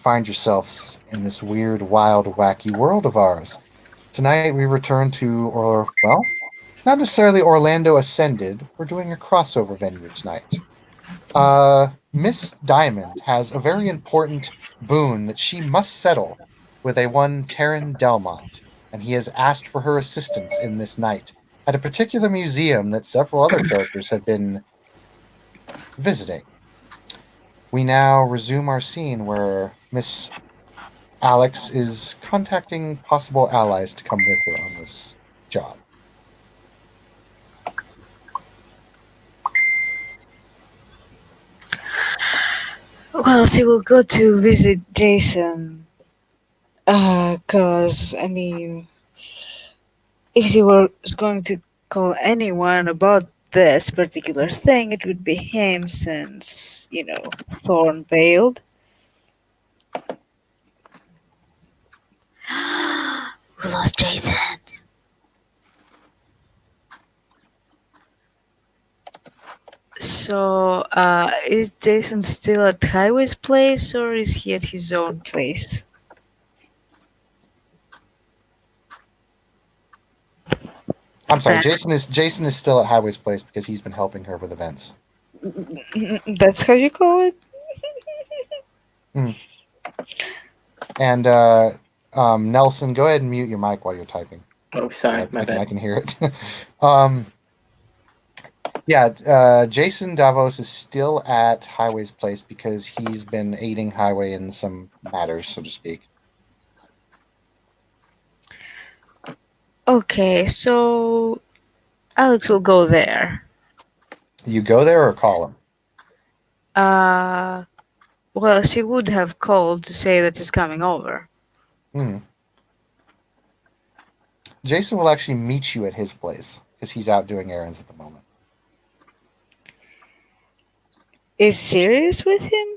find yourselves in this weird, wild, wacky world of ours. Tonight we return to, not necessarily Orlando Ascended. We're doing a crossover venue tonight. Miss Diamond has a very important boon that she must settle with a one Terran Delmont, and he has asked for her assistance in this night at a particular museum that several other characters have been visiting. We now resume our scene where Miss Alex is contacting possible allies to come with her on this job. Well, she will go to visit Jason. Cause I mean, if she was going to call anyone about this particular thing, it would be him, since Thorn bailed. We lost Jason. So, is Jason still at Highway's place, or is he at his own place? I'm sorry, Brandon. Jason is still at Highway's place because he's been helping her with events. That's how you call it? Mm. And Nelson, go ahead and mute your mic while you're typing. Oh, sorry, my I bad. can hear it. um, yeah, Jason Davos is still at Highway's place because he's been aiding Highway in some matters, so to speak. Okay, so Alex will go there. You go there or call him? Uh, well, she would have called to say that she's coming over. Hmm. Jason will actually meet you at his place because he's out doing errands at the moment. Is Sirius with him?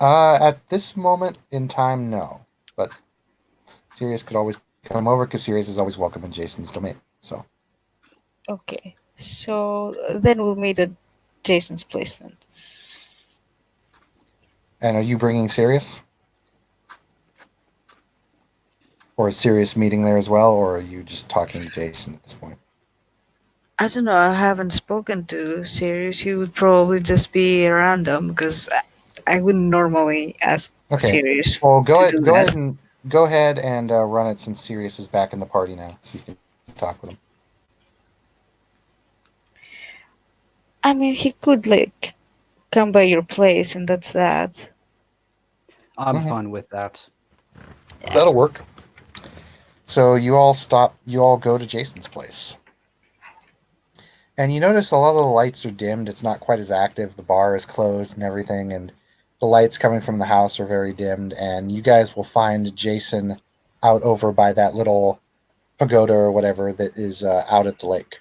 At this moment in time, no. But Sirius could always come over because Sirius is always welcome in Jason's domain. So, Okay, so then we'll meet at Jason's place then. and are you bringing Sirius? Or is Sirius meeting there as well, or are you just talking to Jason at this point? I don't know, I haven't spoken to Sirius. He would probably just be around them because I wouldn't normally ask Okay. Sirius Well, to do that. go ahead and run it since Sirius is back in the party now, so you can talk with him. I mean, he could like come by your place, and that's that. I'm Mhm. fine with that. That'll work. So you all stop. You all go to Jason's place, and you notice a lot of the lights are dimmed. It's not quite as active. The bar is closed and everything, and the lights coming from the house are very dimmed. And you guys will find Jason out over by that little pagoda or whatever that is out at the lake.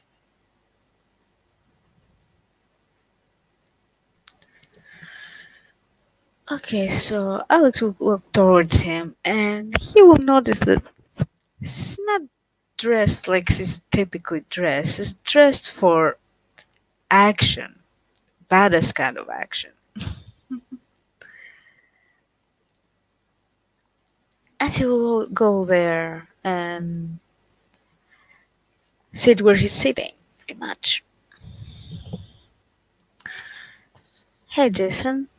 Okay, so Alex will walk towards him, and he will notice that she's not dressed like she's typically dressed. She's dressed for action, badass kind of action. And she will go there and sit where he's sitting, pretty much. Hey, Jason.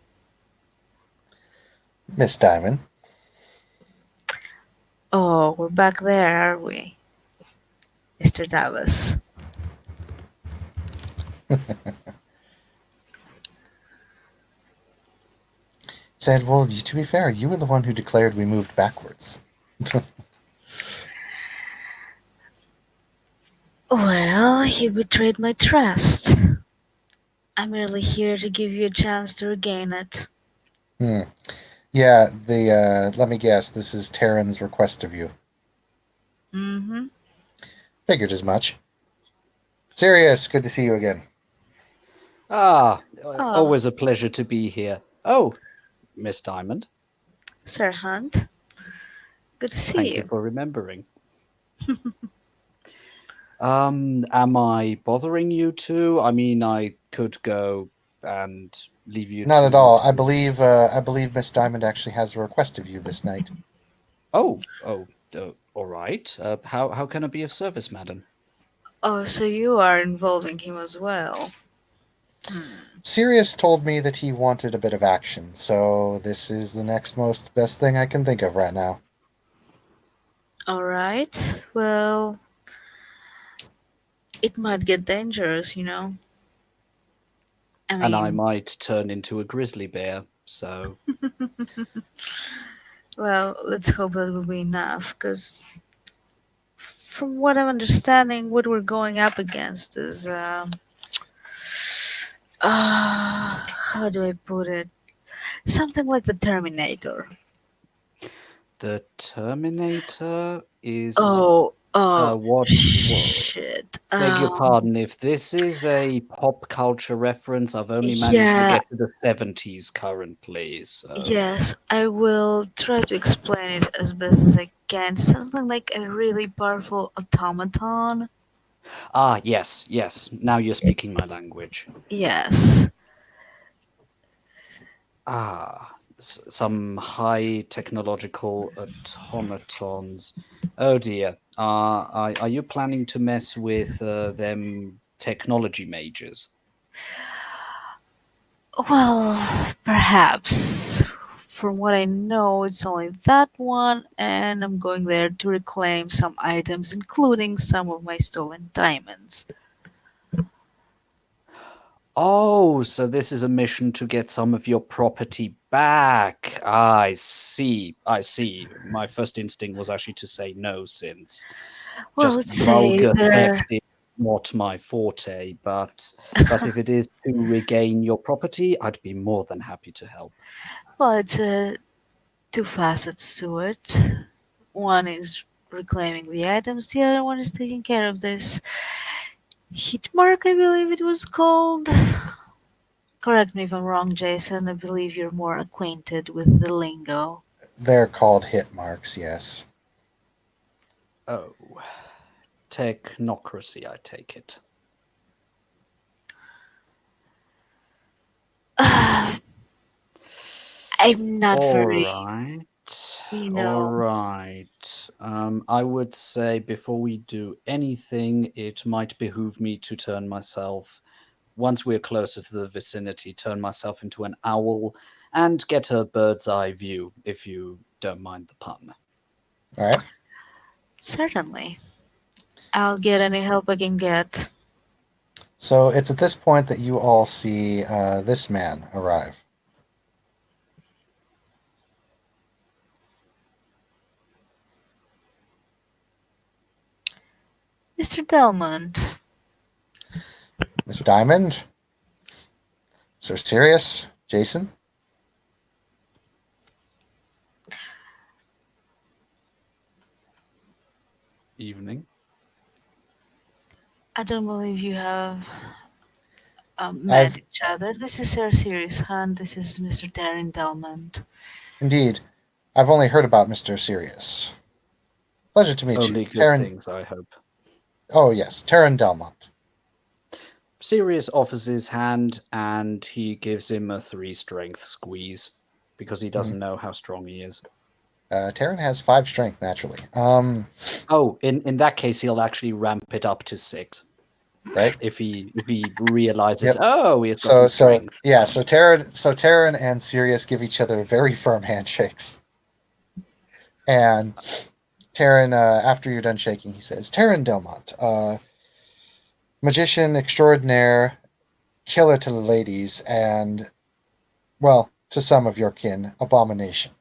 Miss Diamond. Oh, we're back there, are we, Mr. Davos? Said, well, to be fair, you were the one who declared we moved backwards. Well, you betrayed my trust. I'm merely here to give you a chance to regain it. Hmm. Yeah, let me guess, this is Terran's request of you. Mm-hmm. Figured as much. Sirius, good to see you again. Oh, Always a pleasure to be here. Oh, Miss Diamond, Sir Hunt. Good to see thank you you. for remembering. Am I bothering you two? I mean, I could go and leave you Not at to all. to. I believe Miss Diamond actually has a request of you this night. Oh, all right. How can I be of service, madam? Oh, so you are involving him as well. Hmm. Sirius told me that he wanted a bit of action, so this is the next most best thing I can think of right now. All right. Well, it might get dangerous, you know. I And I mean, might turn into a grizzly bear. So, well, let's hope that will be enough. Because from what I'm understanding, what we're going up against is, how do I put it? Something like the Terminator. the Terminator is Oh, oh, what? shit. Beg your pardon. If this is a pop culture reference, I've only managed to Yeah, get to the 70s currently. So, yes, I will try to explain it as best as I can. Something like a really powerful automaton. yes, yes. Now you're speaking my language. Yes. Some high technological automatons. Oh dear. Are you planning to mess with them technology majors? Well, perhaps. From what I know, it's only that one, and I'm going there to reclaim some items, including some of my stolen diamonds. Oh, so this is a mission to get some of your property back. I see. I see. My first instinct was actually to say no, since Well, just let's say vulgar there. theft is not my forte. But if it is to regain your property, I'd be more than happy to help. Well, it's two facets to it. One is reclaiming the items, the other one is taking care of this hit mark, I believe it was called. Correct me if I'm wrong, Jason. I believe you're more acquainted with the lingo. They're called hit marks, yes. Oh, technocracy, I take it. I'm not All very, right. you All know. right. I would say before we do anything, it might behoove me to turn myself, once we're closer to the vicinity, turn myself into an owl and get a bird's eye view, if you don't mind the pun. All right. Certainly. I'll get any help I can get. So it's at this point that you all see this man arrive. Mr. Delmont, Miss Diamond, Sir Sirius, Jason. Evening. I don't believe you have met I've each other. This is Sir Sirius Hunt. This is Mr. Darren Delmont. indeed. I've only heard about Mr. Sirius. Pleasure to meet you, Only good Terran. things, I hope. Oh yes, Terran Delmont. Sirius offers his hand and he gives him a 3 strength squeeze because he Mhm. doesn't know how strong he is. Terran has 5 strength naturally. Oh, in that case, he'll actually ramp it up to 6 Right. if he realizes. Yep. Oh, he's got So some so strength. yeah. So Terran and Sirius give each other very firm handshakes. And Terran, after you're done shaking, he says, "Terran Delmont, magician extraordinaire, killer to the ladies, and well, to some of your kin, abomination."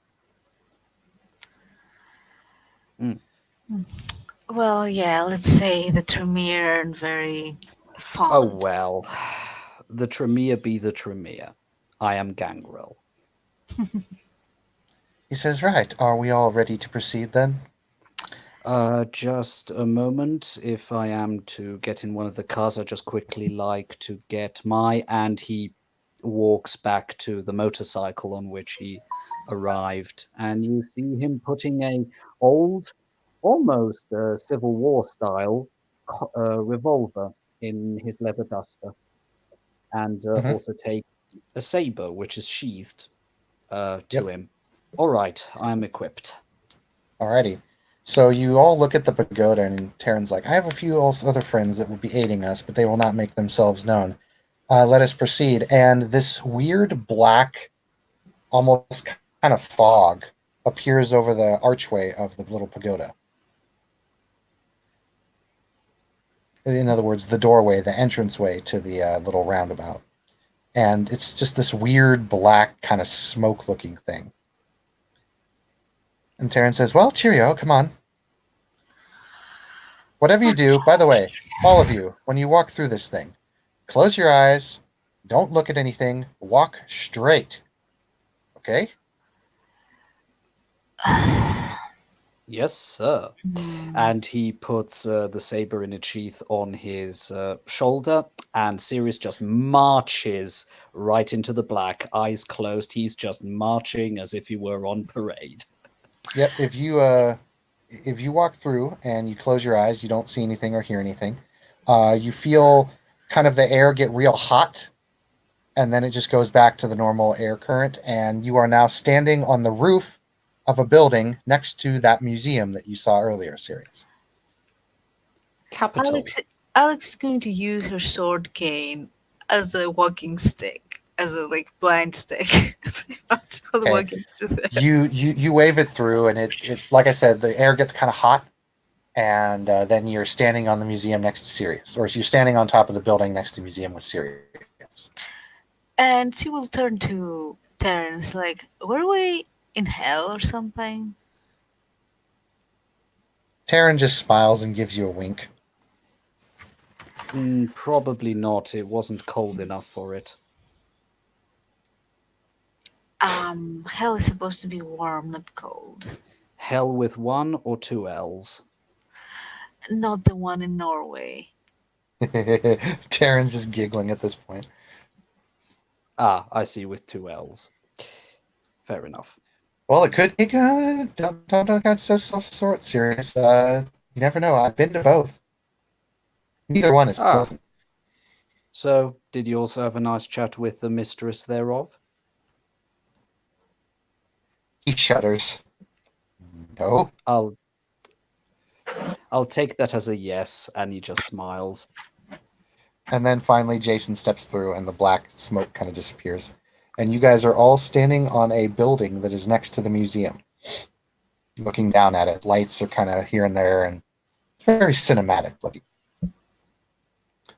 Mm. Well, yeah, let's say the Tremere and very Oh fond. well, the Tremere be the Tremere. I am Gangrel. He says, "Right, are we all ready to proceed then?" Just a moment. If I am to get in one of the cars, I just quickly like to get my. And he walks back to the motorcycle on which he arrived, and you see him putting a old, almost Civil War style revolver in his leather duster. and Hmm. also take a saber, which is sheathed to Yep. him. All right, I am equipped. Alrighty. So you all look at the pagoda, and Terran's like, I have a few other friends that will be aiding us, but they will not make themselves known. Let us proceed. And this weird black, almost kind of fog appears over the archway of the little pagoda. In other words, the doorway, the entranceway to the little roundabout. And it's just this weird black kind of smoke looking thing. And Terran says, well, cheerio, come on. Whatever you do, by the way, all of you, when you walk through this thing, close your eyes, don't look at anything, walk straight. Okay? Yes, sir. Hmm. And he puts the saber in its sheath on his shoulder, and Sirius just marches right into the black, eyes closed. He's just marching as if he were on parade. Yep, if you walk through and you close your eyes, you don't see anything or hear anything. You feel kind of the air get real hot, and then it just goes back to the normal air current, and you are now standing on the roof of a building next to that museum that you saw earlier, Sirius. Capital. Alex Alex is going to use her sword cane as a walking stick, as a like blind stick, pretty much while Okay. walking through there. You wave it through, and it like I said, the air gets kind of hot, and then you're standing on the museum next to Sirius, or you're standing on top of the building next to the museum with Sirius. And she will turn to Terence like, were we in hell or something? Taryn just smiles and gives you a wink. Probably not. It wasn't cold enough for it. Hell is supposed to be warm, not cold. Hell with one or two L's. Not the one in Norway. Taryn's just giggling at this point. Ah, I see, with two L's. Fair enough. Well, it could be good. Don't get so sort serious. You never know. I've been to both. Neither one is Ah, pleasant. so did you also have a nice chat with the mistress thereof? He shudders. No. I'll I'll take that as a yes, and he just smiles. And then finally, Jason steps through, and the black smoke kind of disappears. And you guys are all standing on a building that is next to the museum, looking down at it. Lights are kind of here and there, and it's very cinematic looking.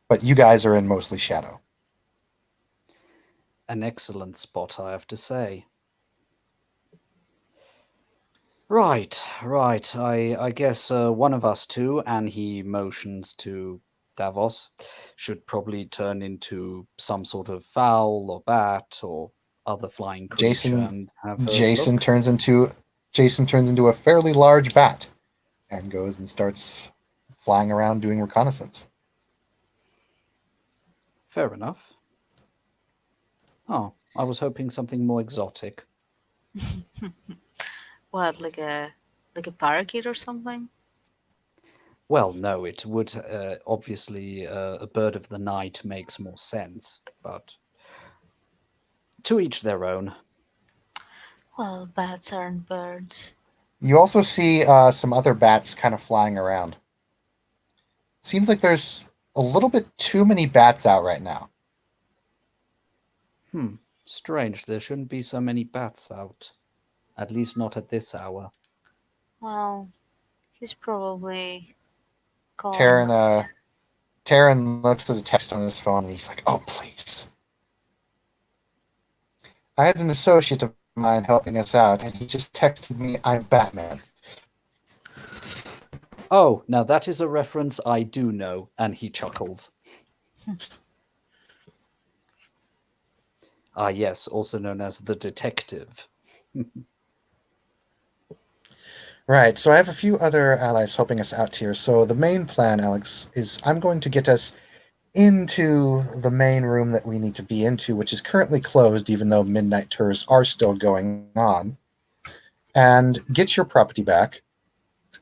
But you guys are in mostly shadow. An excellent spot, I have to say. Right, right. I guess one of us two, and he motions to Davos, should probably turn into some sort of fowl or bat or other flying creature Jason and have a Jason look. turns into Jason turns into a fairly large bat and goes and starts flying around doing reconnaissance. Fair enough. Oh, I was hoping something more exotic. What, like a parakeet or something? Well, no, it would obviously a bird of the night makes more sense, but to each their own. Well, bats aren't birds. You also see some other bats kind of flying around. It seems like there's a little bit too many bats out right now. Strange, there shouldn't be so many bats out. At least not at this hour. Well, he's probably gone. Taryn, Taryn looks at the text on his phone and he's like, "Oh, please." I had an associate of mine helping us out, and he just texted me, "I'm Batman." Oh, now that is a reference I do know, and he chuckles. Ah, yes, also known as the detective. Right, so I have a few other allies helping us out here. So the main plan, Alex, is I'm going to get us into the main room that we need to be into, which is currently closed, even though midnight tours are still going on, and get your property back.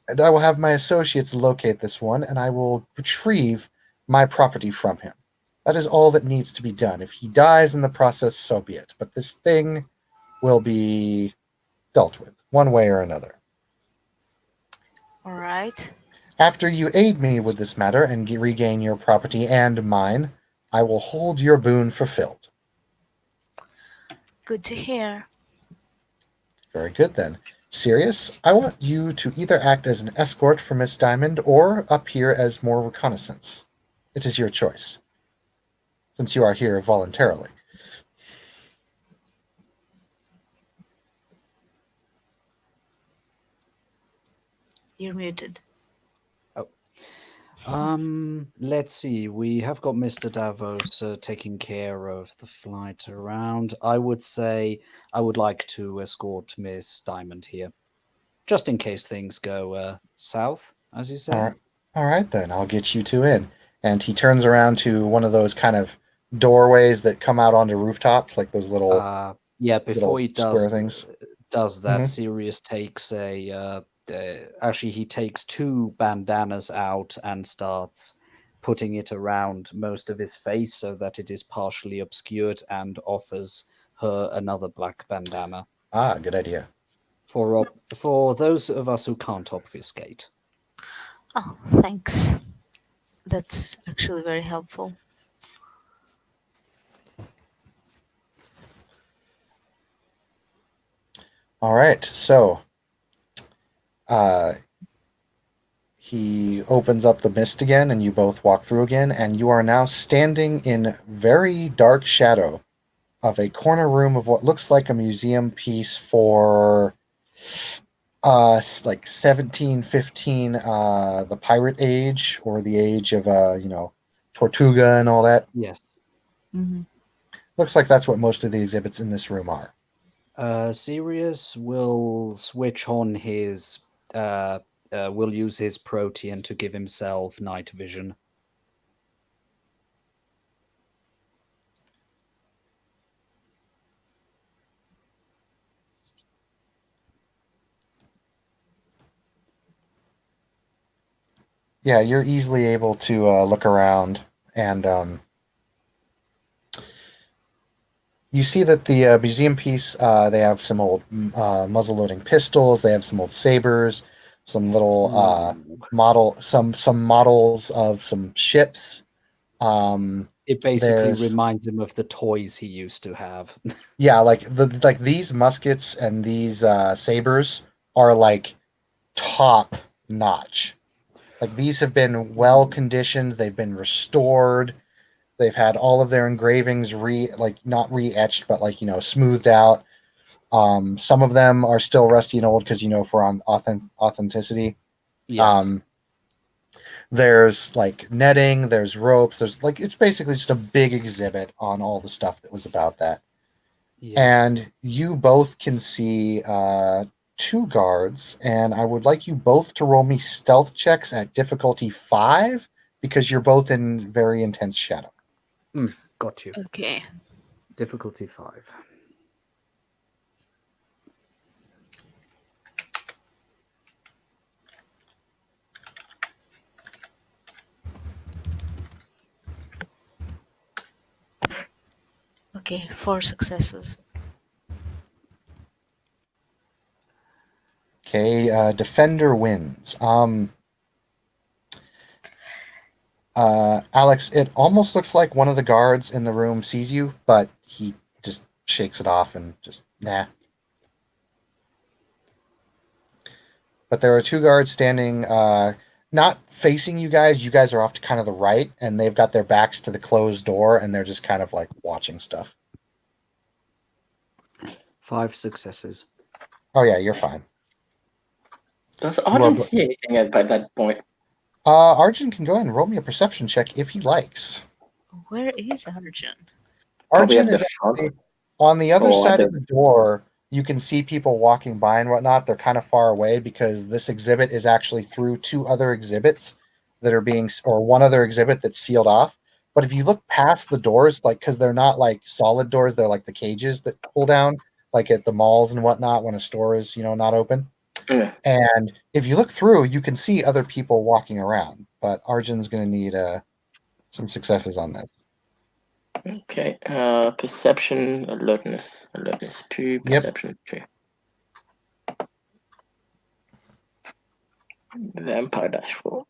And I will have my associates locate this one, and I will retrieve my property from him. That is all that needs to be done. If he dies in the process, so be it. But this thing will be dealt with one way or another. All right. After you aid me with this matter and regain your property and mine, I will hold your boon fulfilled. Good to hear. Very good then. Sirius, I want you to either act as an escort for Miss Diamond or appear as more reconnaissance. It is your choice, since you are here voluntarily. You're muted. Oh. Let's see. We have got Mr. Davos taking care of the flight around. I would say I would like to escort Miss Diamond here, just in case things go south, as you All say. right. All right, then. I'll get you two in. And he turns around to one of those kind of doorways that come out onto rooftops, like those Yeah. Before little he square things. does that, Hmm. Sirius takes actually he takes two bandanas out and starts putting it around most of his face so that it is partially obscured, and offers her another black bandana Ah, good idea. for those of us who can't obfuscate. Oh, thanks. That's actually very helpful. All right, so uh, he opens up the mist again, and you both walk through again, and you are now standing in very dark shadow of a corner room of what looks like a museum piece for like 1715, the pirate age, or the age of Tortuga and all that. Yes. Hmm. Looks like that's what most of the exhibits in this room are. Sirius will switch on his will use his protean to give himself night vision. Yeah, you're easily able to look around, and you see that the museum piece, they have some old muzzle-loading pistols, they have some old sabers, some little Ooh. some models of some ships. Um, It basically there's reminds him of the toys he used to have. Yeah, like these muskets and these sabers are like top notch. Like these have been well Ooh. conditioned, they've been restored. They've had all of their engravings like not re-etched, but like smoothed out. Some of them are still rusty and old because for authenticity. Yes. Um, there's like netting, there's ropes, there's like it's basically just a big exhibit on all the stuff that was about that. Yes. And you both can see two guards, and I would like you both to roll me stealth checks at difficulty 5 because you're both in very intense shadow. Got you. Okay. Difficulty 5. Okay, 4 successes. Okay, defender wins. Alex, it almost looks like one of the guards in the room sees you, but he just shakes it off and just nah. But there are two guards standing, not facing you guys. You guys are off to kind of the right, and they've got their backs to the closed door, and they're just kind of like watching stuff. 5 successes. Oh yeah, you're fine. Does You are. Arjun see anything by that point? Arjun can go ahead and roll me a perception check if he likes. Where is Arjun? Probably Arjun at the is front actually on the other or at side of the. the door. You can see people walking by and whatnot. They're kind of far away because this exhibit is actually through two other exhibits that are or one other exhibit that's sealed off. But if you look past the doors, like because they're not like solid doors, they're like the cages that pull down, like at the malls and whatnot when a store is not open. Yeah. And if you look through, you can see other people walking around. But Arjun's going to need some successes on this. Okay. Perception, alertness. Alertness 2, Yep. perception 3. Vampire dice roll.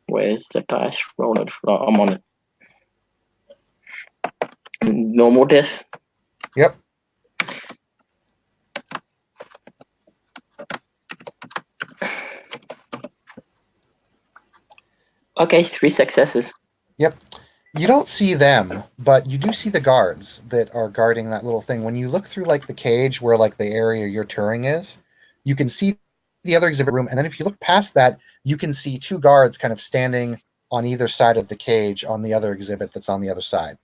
Where's the dice roller? Oh, I'm on it. Normal dice. Yep. Okay, 3 successes. Yep. You don't see them, but you do see the guards that are guarding that little thing. When you look through like the cage where like the area you're touring is, you can see the other exhibit room, and then if you look past that, you can see 2 guards kind of standing on either side of the cage on the other exhibit that's on the other side.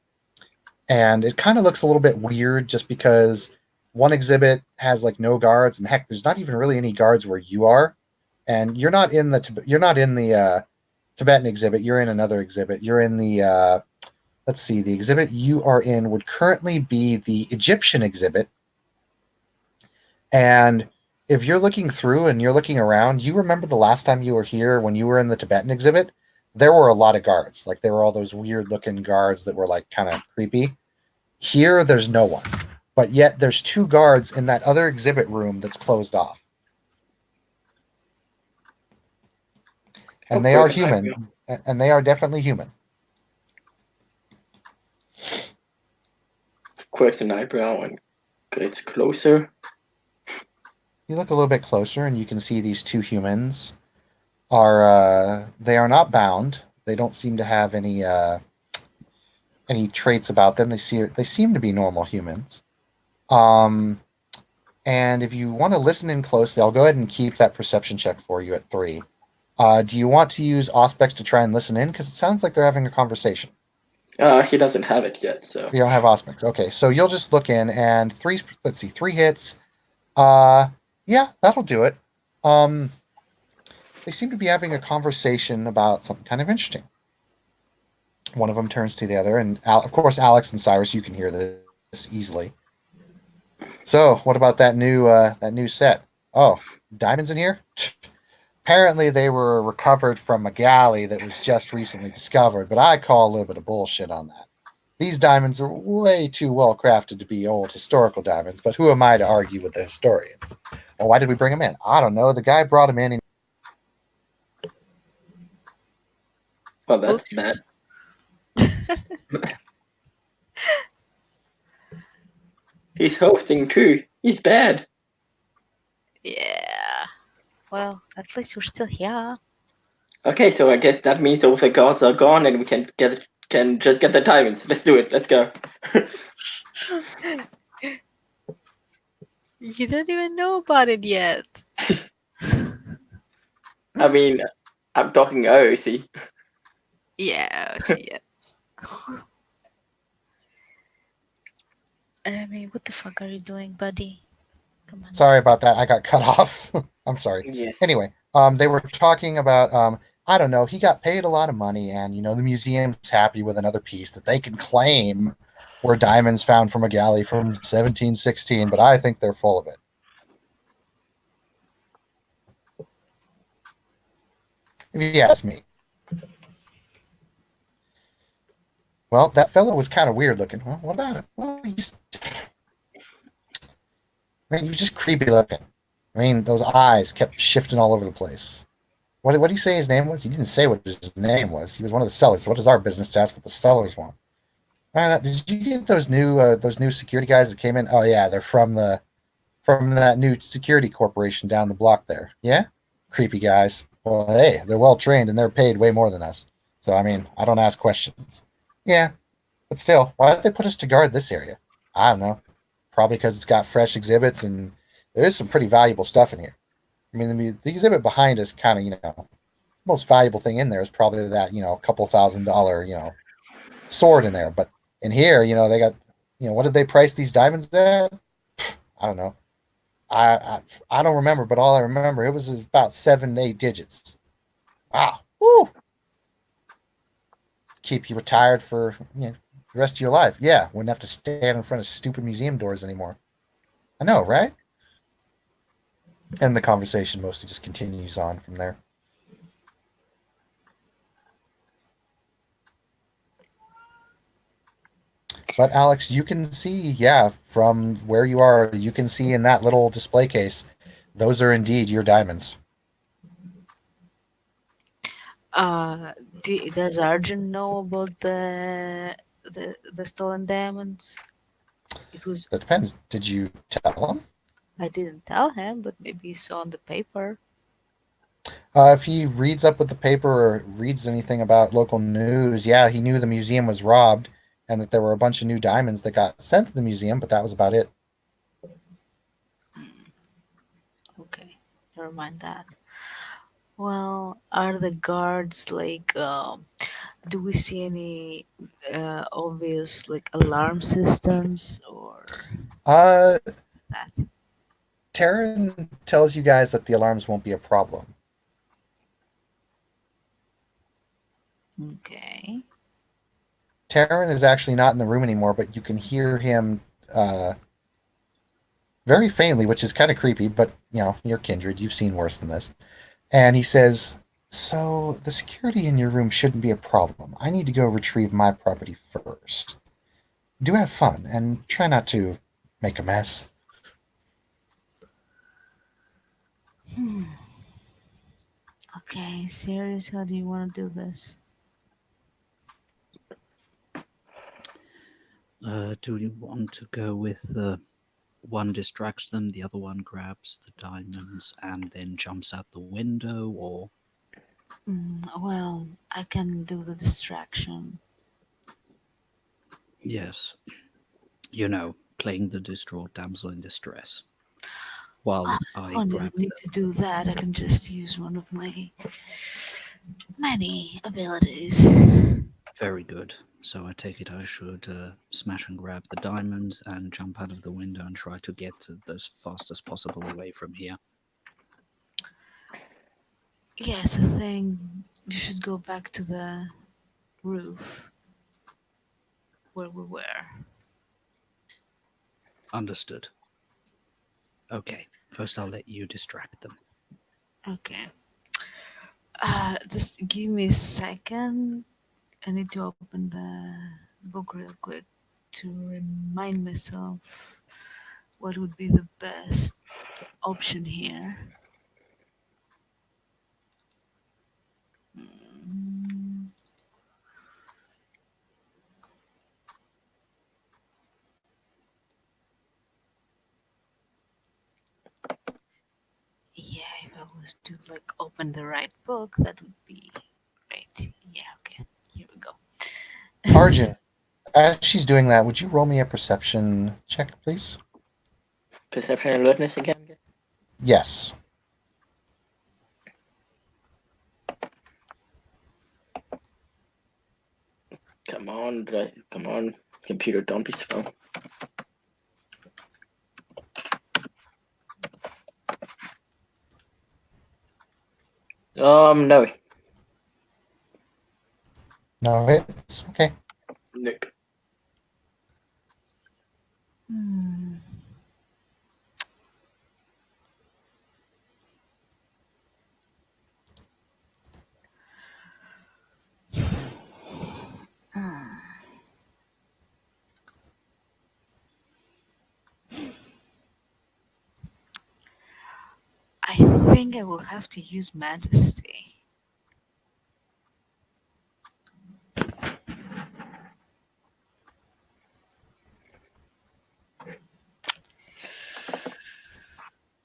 And it kind of looks a little bit weird just because one exhibit has like no guards, and heck, there's not even really any guards where you are, and you're not in the Tibetan exhibit. You're in another exhibit. You're in the let's see, the exhibit you are in would currently be the Egyptian exhibit. And if you're looking through and you're looking around, you remember the last time you were here when you were in the Tibetan exhibit, there were a lot of guards. Like there were all those weird looking guards that were like kind of creepy. Here, there's no one. But yet there's 2 guards in that other exhibit room that's closed off. And they are human. And they are definitely human. Quirks an eyebrow and gets closer. You look a little bit closer and you can see these 2 humans they are not bound. They don't seem to have any traits about them. They seem to be normal humans. And if you want to listen in closely, I'll go ahead and keep that perception check for you at 3. Do you want to use Auspex to try and listen in? Because it sounds like they're having a conversation. He doesn't have it yet, so. You don't have Auspex. Okay, so you'll just look in and 3 hits. Yeah, that'll do it. They seem to be having a conversation about something kind of interesting. One of them turns to the other, and of course, Alex and Cyrus, you can hear this easily. So, what about that new set? Oh, diamonds in here? Apparently, they were recovered from a galley that was just recently discovered, but I call a little bit of bullshit on that. These diamonds are way too well crafted to be old historical diamonds, but who am I to argue with the historians? Well, why did we bring them in? I don't know. The guy brought them in. And Well, that's Oops. bad. He's hosting too. He's bad. Yeah. Well, at least we're still here. Okay, so I guess that means all the guards are gone and we can just get the diamonds. Let's do it. Let's go. You don't even know about it yet. I mean, I'm talking OC. Yeah, see it. I mean, what the fuck are you doing, buddy? Come on. sorry about that. I got cut off. I'm sorry. Yes. Anyway, they were talking about I don't know. He got paid a lot of money, and the museum's happy with another piece that they can claim were diamonds found from a galley from 1716. But I think they're full of it. If you ask me. Well, that fellow was kind of weird looking. Well, what about him? Well, he was just creepy looking. I mean, those eyes kept shifting all over the place. What did he say his name was? He didn't say what his name was. He was one of the sellers. So what is our business to ask what the sellers want? Did you get those new security guys that came in? Oh yeah, they're from that new security corporation down the block there. Yeah, creepy guys. Well, hey, they're well trained and they're paid way more than us. So I mean, I don't ask questions. Yeah, but still, why did they put us to guard this area? I don't know. Probably because it's got fresh exhibits and there is some pretty valuable stuff in here. I mean, the exhibit behind us kind of, most valuable thing in there is probably that, couple $1,000, sword in there. But in here, they got, what did they price these diamonds at? I don't know. I don't remember, but all I remember, it was about 7, 8 digits. Wow. Woo. Keep you retired for, the rest of your life. Yeah. Wouldn't have to stand in front of stupid museum doors anymore. I know, right? And the conversation mostly just continues on from there. But Alex, you can see, yeah, from where you are, you can see in that little display case, those are indeed your diamonds. Uh, does Arjun know about the stolen diamonds? It was That depends. Did you tell him? I didn't tell him, but maybe he saw on the paper. If he reads up with the paper or reads anything about local news, yeah, he knew the museum was robbed and that there were a bunch of new diamonds that got sent to the museum, but that was about it. Okay, never mind that. Well, are the guards like? Do we see any obvious like alarm systems or Uh, that? Taryn tells you guys that the alarms won't be a problem. Okay. Taryn is actually not in the room anymore, but you can hear him very faintly, which is kind of creepy, but you're kindred. You've seen worse than this. And he says, "So the security in your room shouldn't be a problem. I need to go retrieve my property first. Do have fun and try not to make a mess." Okay, serious. How do you want to do this? Do you want to go with one distracts them, the other one grabs the diamonds and then jumps out the window, or Well, I can do the distraction. yes, playing the distraught damsel in distress I while I don't even grab need the to do that. I can just use one of my many abilities. very good. So I take it I should smash and grab the diamonds and jump out of the window and try to get as fast as possible away from here. Yes, I think you should go back to the roof where we were. Understood. Okay, first I'll let you distract them. Okay. Just give me a second. I need to open the book real quick to remind myself what would be the best option here. Mm, yeah, if I was to like open the right book, that would be great. Yeah, okay. Here we go. Arjun, as she's doing that, would you roll me a perception check, please? Perception alertness again. Yes. Come on, computer, don't be slow. No. No, it's okay. Nope. Hmm. I think I will have to use Majesty.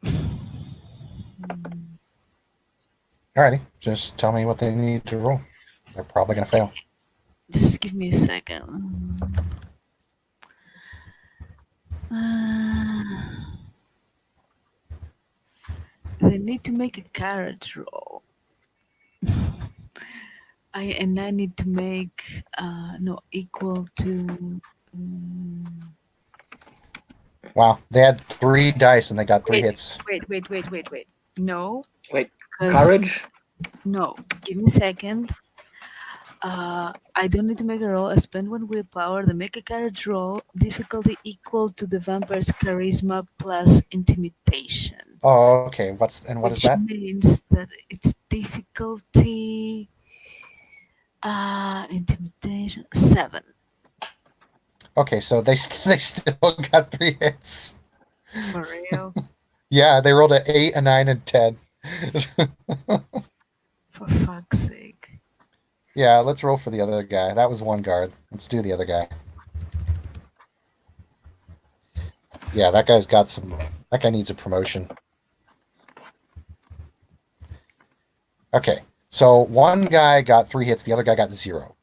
Hmm. Alrighty, just tell me what they need to roll. They're probably going to fail. Just give me a second. Uh, they need to make a carrot roll. I need to make no equal to. Um, Wow, they had 3 dice and they got 3 hits. wait. No, Wait, because courage? no. Give me a second. I don't need to make a roll. I spend one willpower. The make a carrot roll. Difficulty equal to the vampire's charisma plus intimidation, Oh, okay. What is which that? means that it's difficulty intimidation 7. Okay, so they still got 3 hits. For real? Yeah, they rolled an 8, a 9, and 10. For fuck's sake. Yeah, let's roll for the other guy. That was one guard. Let's do the other guy. Yeah, that guy's got some. That guy needs a promotion. Okay, so one guy got 3 hits, the other guy got 0.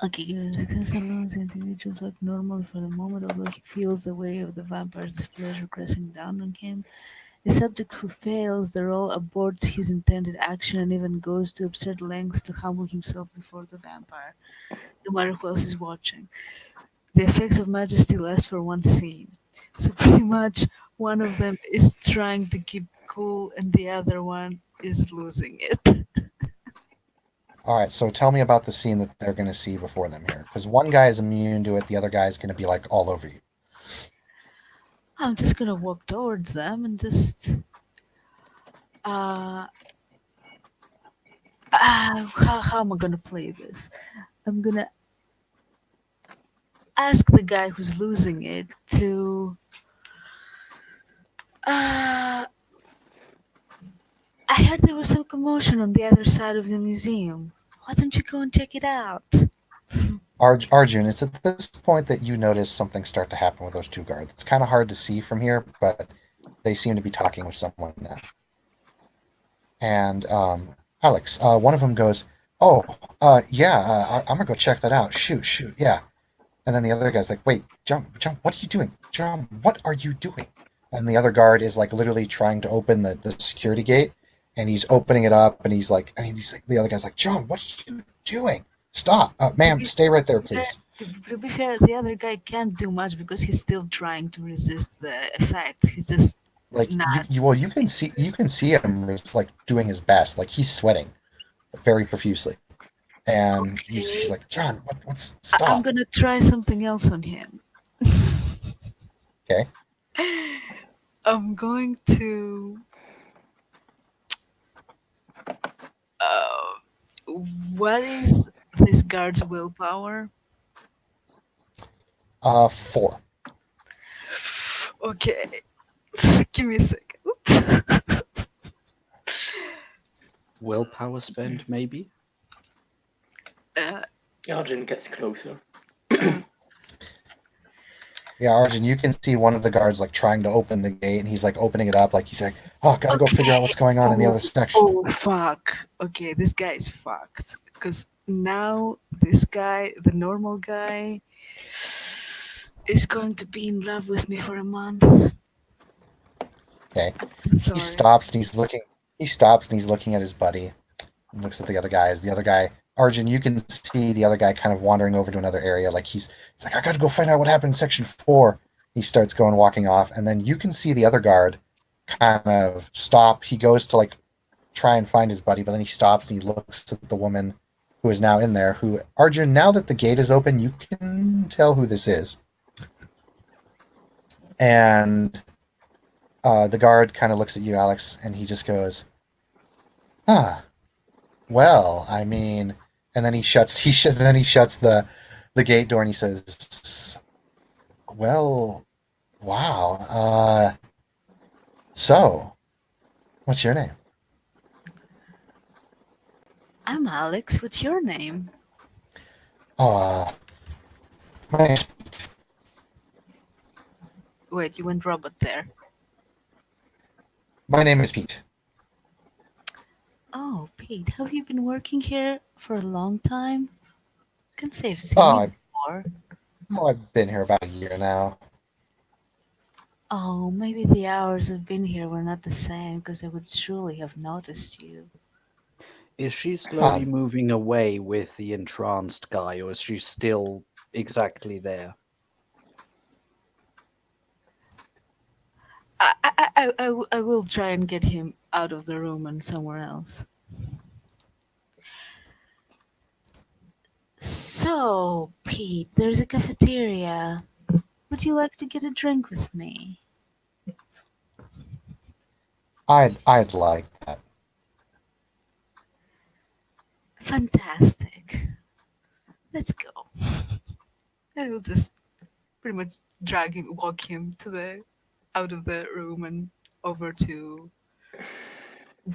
Okay, success allows individuals act normally for the moment, although he feels the weight of the vampire's displeasure pressing down on him. A subject who fails the role aborts his intended action and even goes to absurd lengths to humble himself before the vampire, no matter who else is watching. The effects of majesty last for one scene. So pretty much one of them is trying to keep cool and the other one is losing it. All right, so tell me about the scene that they're going to see before them here. Because one guy is immune to it, the other guy is going to be like all over you. I'm just gonna walk towards them and just uh how am I gonna play this? I'm gonna ask the guy who's losing it to uh I heard there was some commotion on the other side of the museum. Why don't you go and check it out? Arjun, it's at this point that you notice something start to happen with those two guards. It's kind of hard to see from here, but they seem to be talking with someone now. And Alex, one of them goes, "Oh, yeah, I'm gonna go check that out. Shoot, shoot, yeah." And then the other guy's like, "Wait, jump! What are you doing, Jump? What are you doing?" And the other guard is like literally trying to open the security gate, and he's opening it up, and he's like, the other guy's like, "John, what are you doing? Stop, To ma'am, be stay right there, fair, please." to be fair, the other guy can't do much because he's still trying to resist the effect. He's just Like not. well, you can see him like doing his best, like he's sweating very profusely, and he's Okay, like, "John, what's I'm stop?" gonna try something else on him. Okay, I'm going to. Uh, what is this guard's willpower? 4. Okay, give me a second. Willpower spend, maybe? uh, Arjun gets closer. uh, Yeah, Arjun, you can see one of the guards like trying to open the gate, and he's like opening it up, like he's like, "Oh, gotta go figure out okay. what's going on in the Oh, other section." oh, fuck. Okay, this guy is fucked. Because now this guy, the normal guy, is going to be in love with me for a month. Okay, I'm so he sorry. stops and he's looking. He stops and he's looking at his buddy, and looks at the other guys. The other guy, Arjun, you can see the other guy kind of wandering over to another area, like he's like, "I gotta go find out what happened in section 4." He starts going walking off, and then you can see the other guard kind of stop. He goes to like try and find his buddy, but then he stops and he looks at the woman who is now in there. Who, Arjun, now that the gate is open, you can tell who this is. And the guard kind of looks at you, Alex, and he just goes, "Huh. Well, I mean," and then he shuts the gate door and he says, "Well, wow. So, what's your name?" I'm Alex. What's your name? "Oh, my Wait, you went robot there. my name is Pete." Oh, Pete, have you been working here for a long time? Can't say I've "Oh, seen you before. I've been here about a year now." Oh, maybe the hours I've been here were not the same, because I would surely have noticed you. Is she Uh, slowly moving away with the entranced guy, or is she still exactly there? I will try and get him out of the room and somewhere else. So, Pete, there's a cafeteria. Would you like to get a drink with me? I'd like that. Fantastic. Let's go. I will just pretty much walk him to the out of the room and over to.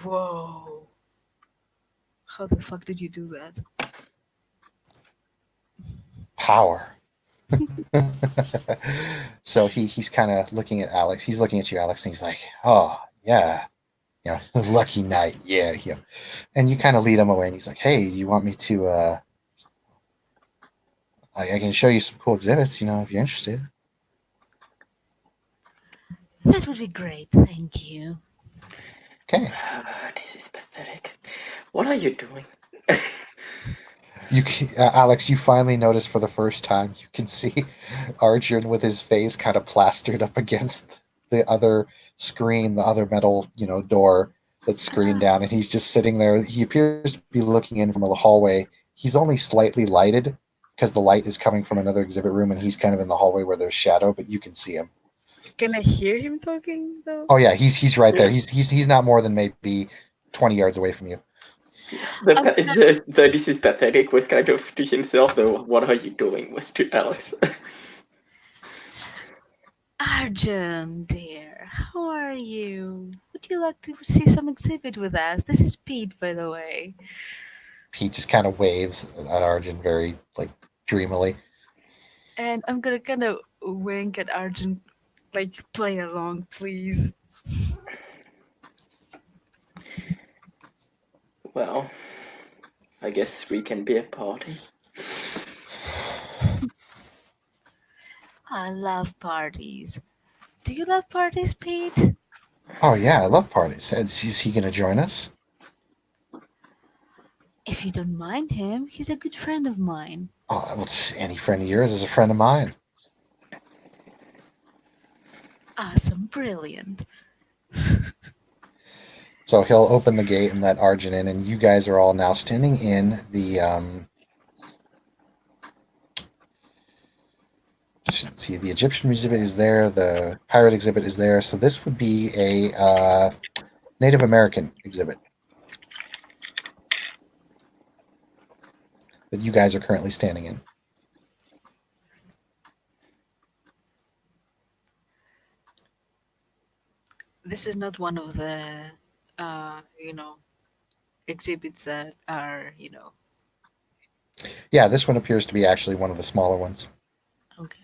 Whoa! How the fuck did you do that? Power. So he's kind of looking at Alex. He's looking at you, Alex, and he's like, "Oh yeah, lucky night, yeah." And you kind of lead him away, and he's like, "Hey, do you want me to? I can show you some cool exhibits, if you're interested." That would be great, thank you. Okay. This is pathetic. What are you doing? Alex, you finally notice for the first time. You can see Arjun with his face kind of plastered up against the other screen, the other metal, door that's screened down, and he's just sitting there. He appears to be looking in from a hallway. He's only slightly lighted because the light is coming from another exhibit room, and he's kind of in the hallway where there's shadow, but you can see him. Can I hear him talking though? Oh yeah, he's right there. Yeah. He's not more than maybe 20 yards away from you. I'm The this is pathetic was kind of to himself though. What are you doing? Was to Alex. Arjun, dear, how are you? Would you like to see some exhibit with us? This is Pete, by the way. Pete just kind of waves at Arjun very dreamily. And I'm gonna kind of wink at Arjun, like, play along, please. Well, I guess we can be a party. I love parties. Do you love parties, Pete? Oh yeah, I love parties. Is he going to join us? If you don't mind him, he's a good friend of mine. Oh, well, any friend of yours is a friend of mine. Awesome, brilliant. So he'll open the gate and let Arjun in, and you guys are all now standing in the. Let's see, the Egyptian exhibit is there, the pirate exhibit is there, so this would be a Native American exhibit that you guys are currently standing in. This is not one of the, you know, exhibits that are, Yeah, this one appears to be actually one of the smaller ones. okay.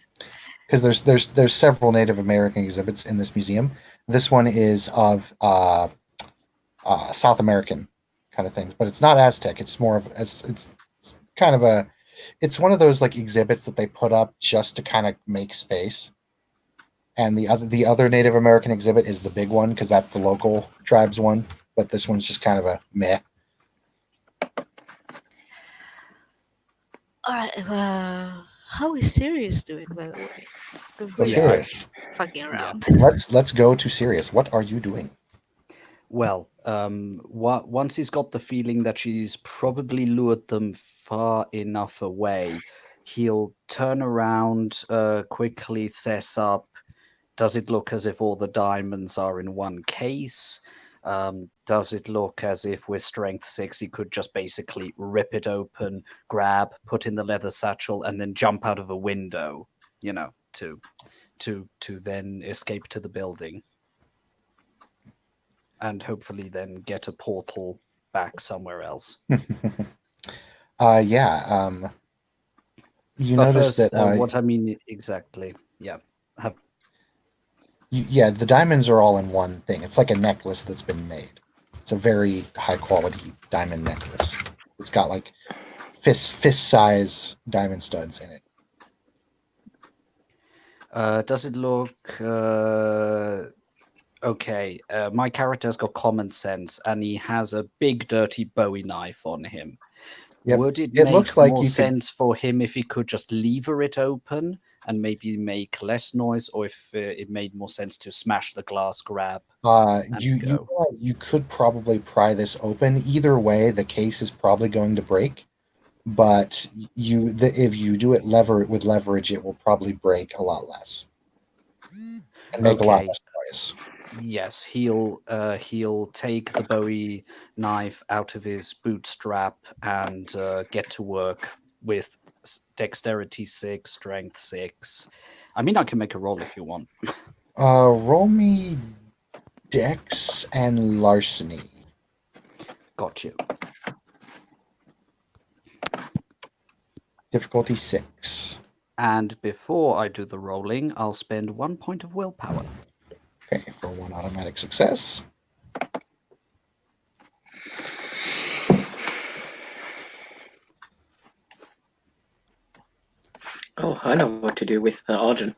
Because there's several Native American exhibits in this museum. This one is of South American kind of things, but it's not Aztec. It's more of it's kind of it's one of those exhibits that they put up just to kind of make space. And the other Native American exhibit is the big one because that's the local tribes one. But this one's just kind of a meh. All right. How is Sirius doing, by the way? Because So we Yeah, started serious. fucking yeah. around. Let's go to serious. What are you doing? Well, once he's got the feeling that she's probably lured them far enough away, he'll turn around, quickly set up. Does it look as if all the diamonds are in one case? Does it look as if with strength 6 he could just basically rip it open, grab, put in the leather satchel, and then jump out of a window, to then escape to the building? And hopefully then get a portal back somewhere else. Yeah. You But notice first, that what I mean exactly, yeah, have yeah, the diamonds are all in one thing. It's like a necklace that's been made. It's a very high quality diamond necklace. It's got fist size diamond studs in it. does it look okay? My character's got common sense, and he has a big dirty Bowie knife on him. Yep. Would it It make looks like more you could. sense for him if he could just lever it open and maybe make less noise, or if it made more sense to smash the glass, grab, and go? You could probably pry this open. Either way, the case is probably going to break. But if you do it with leverage, it will probably break a lot less and make a lot Okay. less noise. Yes, he'll take the Bowie knife out of his bootstrap and get to work with dexterity 6, strength 6. I mean, I can make a roll if you want. Roll me Dex and Larceny. Got you. Difficulty 6. And before I do the rolling, I'll spend 1 point of willpower. Okay, for 1 automatic success. Oh, I know what to do with Arjun.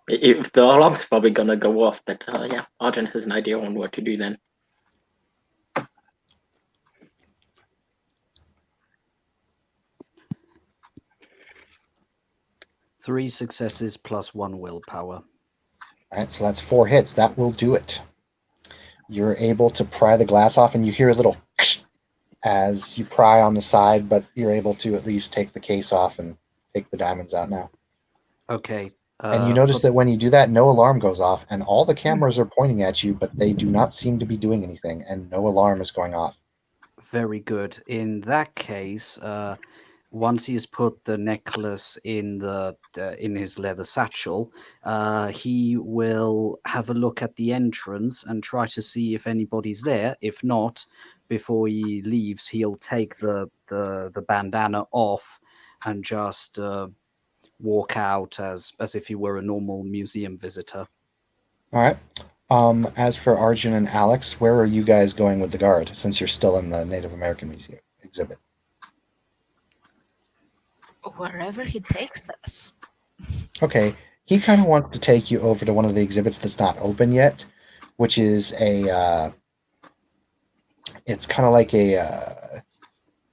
If the alarm's probably gonna go off, but yeah, Arjun has an idea on what to do then. Three successes plus 1 willpower. Alright, so that's 4 hits. That will do it. You're able to pry the glass off, and you hear a little as you pry on the side, but you're able to at least take the case off and take the diamonds out now. Okay. And you notice that when you do that, no alarm goes off, and all the cameras are pointing at you, but they do not seem to be doing anything, and no alarm is going off. Very good. In that case, once he has put the necklace in in his leather satchel, he will have a look at the entrance and try to see if anybody's there. If not, before he leaves, he'll take the bandana off and just walk out as if he were a normal museum visitor. All right. As for Arjun and Alex, where are you guys going with the guard since you're still in the Native American Museum exhibit? Wherever he takes us. Okay, he kind of wants to take you over to one of the exhibits that's not open yet, which is it's kind of like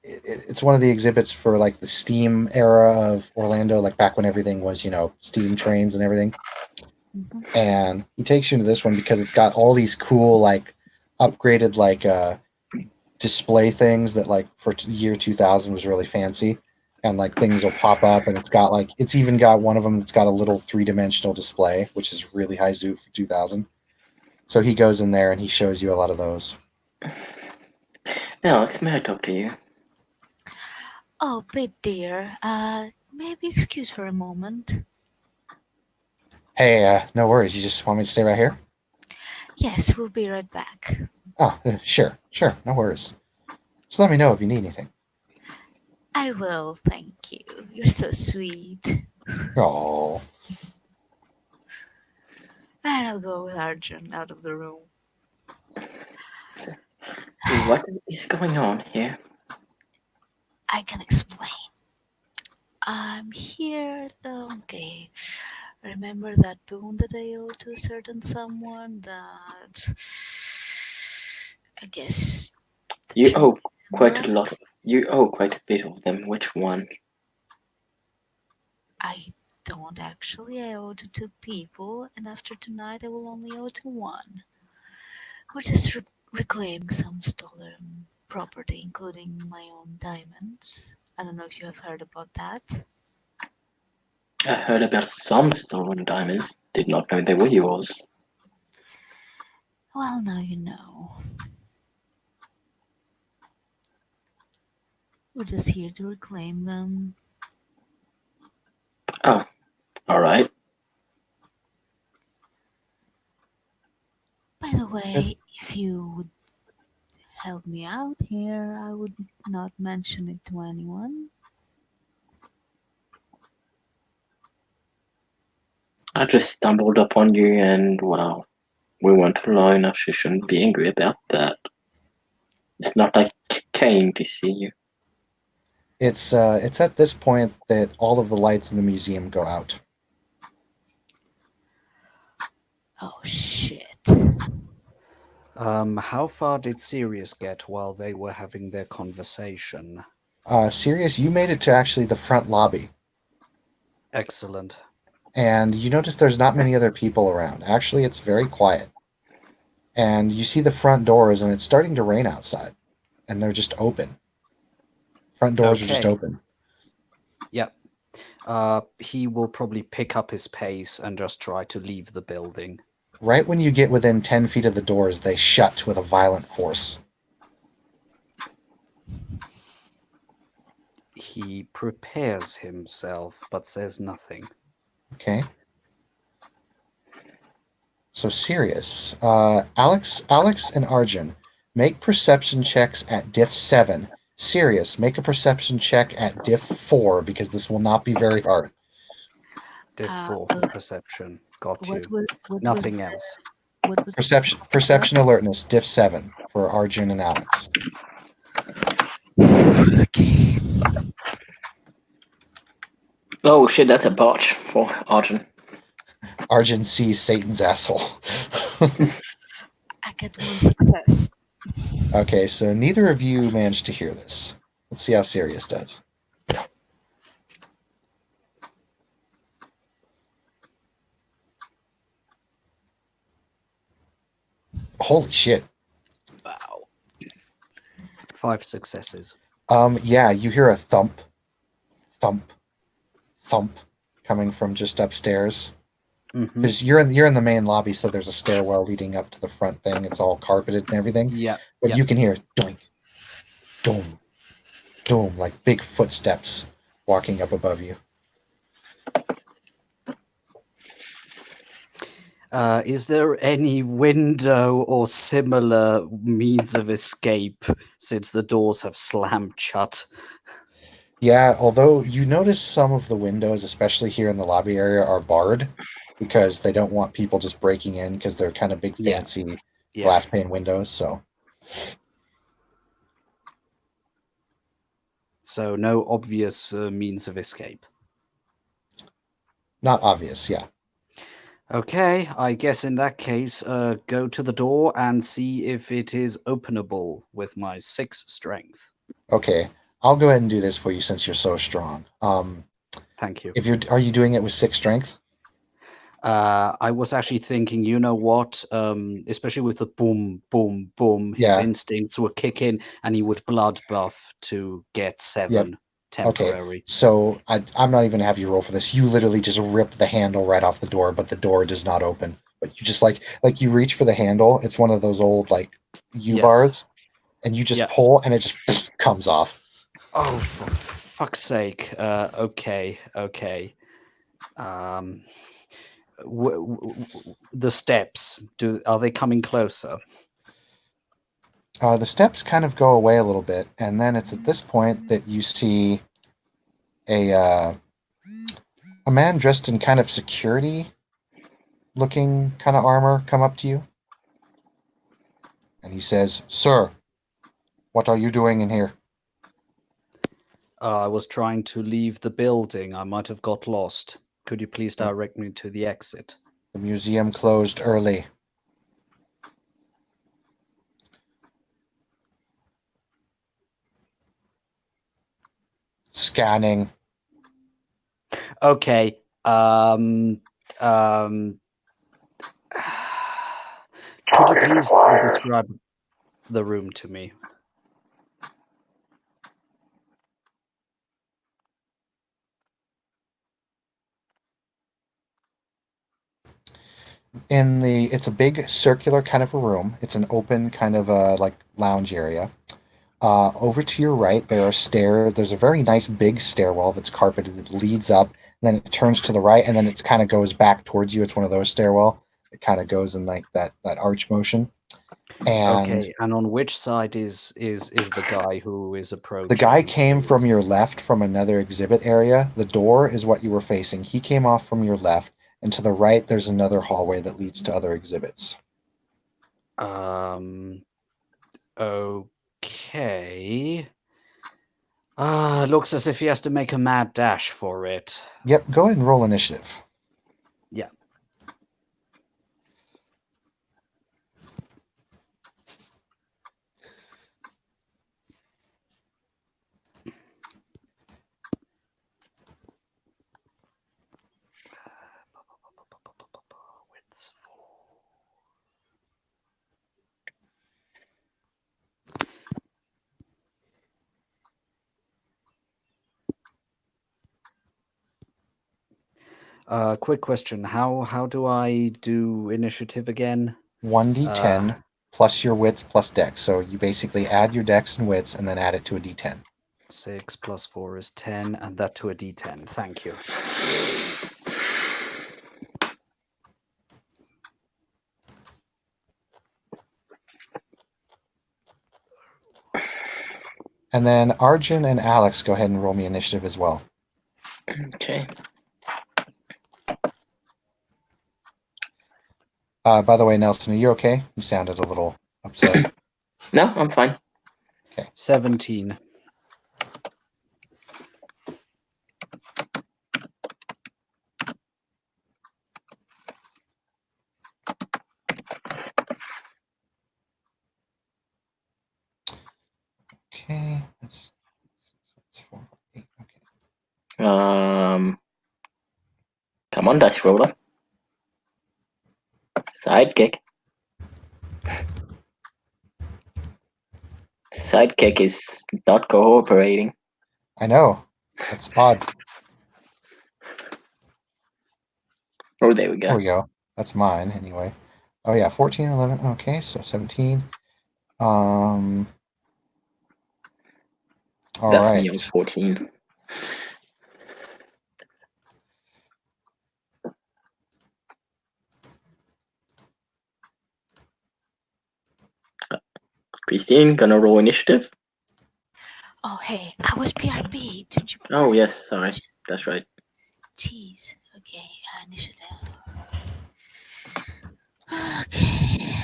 it's one of the exhibits for like the steam era of Orlando, like back when everything was, steam trains and everything. Mhm. And he takes you into this one because it's got all these cool, like upgraded, like display things that, like, for year 2000 was really fancy, and like things will pop up, and it's even got one of them that's got a little 3-dimensional display, which is really high zoo for 2000. So he goes in there and he shows you a lot of those. Alex, may I talk to you? Oh, Pete dear, may I be excused for a moment? Hey, no worries. You just want me to stay right here? Yes, we'll be right back. Oh, sure, no worries. Just let me know if you need anything. I will, thank you. You're so sweet. Oh, And I'll go with Arjun out of the room. What is going on here? I can explain. I'm here, okay. Remember that boon that I owe to a certain someone that I guess that You you owe quite a remember? lot. You owe quite a bit of them. Which one? I don't actually. I owe to two people, and after tonight I will only owe to one. We're just reclaiming some stolen property, including my own diamonds. I don't know if you have heard about that. I heard about some stolen diamonds. Did not know they were yours. Well, now you know. We're just here to reclaim them. Oh, all right. By the way, if you would help me out here, I would not mention it to anyone. I just stumbled upon you, and wow, we weren't alone. I shouldn't be angry about that. It's not like came to see you. it's at this point that all of the lights in the museum go out. Oh shit. How far did Sirius get while they were having their conversation? Sirius, you made it to actually the front lobby, Excellent. and you notice there's not many other people around. Actually, it's very quiet. And you see the front doors, and it's starting to rain outside, and they're just open. Front doors are just Okay. open. Yep. He will probably pick up his pace and just try to leave the building. Right when you get within 10 feet of the doors, they shut with a violent force. He prepares himself but says nothing. Okay? So Sirius, Alex, and Arjun make perception checks at diff 7. Sirius, make a perception check at diff 4 because this will not be very hard. Diff Uh, 4 al- perception. Got what you. was what was Nothing else. what was Perception alertness, diff 7 for Arjun and Alex. okay. Oh shit, that's a botch for Arjun. Arjun sees Satan's asshole. I get one success. Okay, so neither of you managed to hear this. Let's see how Sirius does. Holy shit. Wow. 5 successes. Yeah, you hear a thump, thump, thump coming from just upstairs. Mm-hmm. Because you're in the main lobby, so there's a stairwell leading up to the front thing. It's all carpeted and everything. Yeah. But yeah. you can hear doink, doom, doom, like big footsteps walking up above you. Is there any window or similar means of escape since the doors have slammed shut? Yeah, although you notice some of the windows, especially here in the lobby area, are barred because they don't want people just breaking in because they're kind of big, Yeah. fancy Yeah. glass pane windows. So no obvious means of escape. Not obvious, yeah. Okay, I guess in that case, go to the door and see if it is openable with my 6 strength. Okay, I'll go ahead and do this for you since you're so strong. Thank you. Are you doing it with 6 strength? I was actually thinking, you know what? Especially with the boom, boom, boom, his Yeah. instincts would kick in, and he would blood buff to get 7 temporary. Okay, so I'm not even gonna have you roll for this. You literally just rip the handle right off the door, but the door does not open. But you just like you reach for the handle. It's one of those old like U Yes. bars, and you just Yeah. pull, and it just comes off. Oh, for fuck's sake! Okay. The steps. Are they coming closer? The steps kind of go away a little bit, and then it's at this point that you see a man dressed in kind of security looking kind of armor come up to you, and he says, "Sir, what are you doing in here?" I was trying to leave the building. I might have got lost. Could you please direct me to the exit? The museum closed early. Scanning. Okay. Could you please describe the room to me? It's a big circular kind of a room. It's an open kind of a like lounge area. Over to your right, there are stairs. There's a very nice big stairwell that's carpeted that leads up, and then it turns to the right, and then it kind of goes back towards you. It's one of those stairwell. It kind of goes in like that arch motion. And Okay, and on which side is the guy who is approaching? the guy came from your left from another exhibit area. The door is what you were facing. He came off from your left, and to the right, there's another hallway that leads to other exhibits. Okay. Looks as if he has to make a mad dash for it. Yep, go ahead and roll initiative. Yeah. Wits 4. Quick question. How do I do initiative again? 1d10 plus your wits plus dex. So you basically add your dex and wits and then add it to a d10. 6 plus 4 is 10, and that to a d10. Thank you. And then Arjun and Alex, go ahead and roll me initiative as well. Okay. By the way, Nelson, are you okay? You sounded a little upset. No, I'm fine. 17. Okay. That's 4, 8. Okay. Come on, dice roller. Sidekick. Sidekick is not cooperating. I know. That's odd. Oh, there we There go. we go. That's mine, anyway. Oh, yeah, 14, 11. Okay, so 17. All That's right. me on 14. Christine, gonna roll initiative? Oh, hey, I was PRP. Did you? Oh, yes, sorry. That's right. Jeez. Okay, initiative. Okay.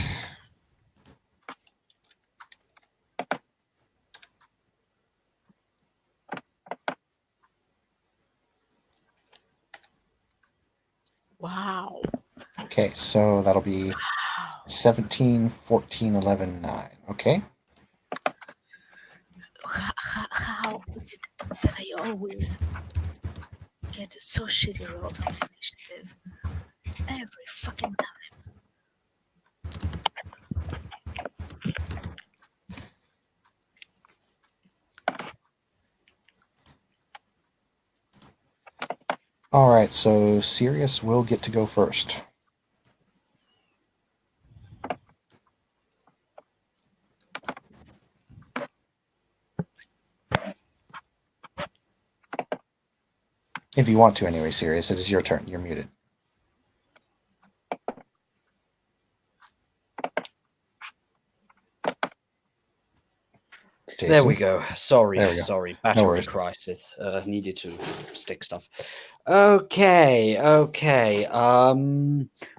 Wow. Okay, so that'll be Wow. 17, 14, 11, 9. Okay. How is it that I always get so shitty rolls on initiative every fucking time? All right, so Sirius will get to go first. If you want to, anyway, Sirius, it is your turn. You're muted. There we Jason? go. Sorry, There we go. sorry. No Battery worries. crisis. Needed to stick stuff. Okay.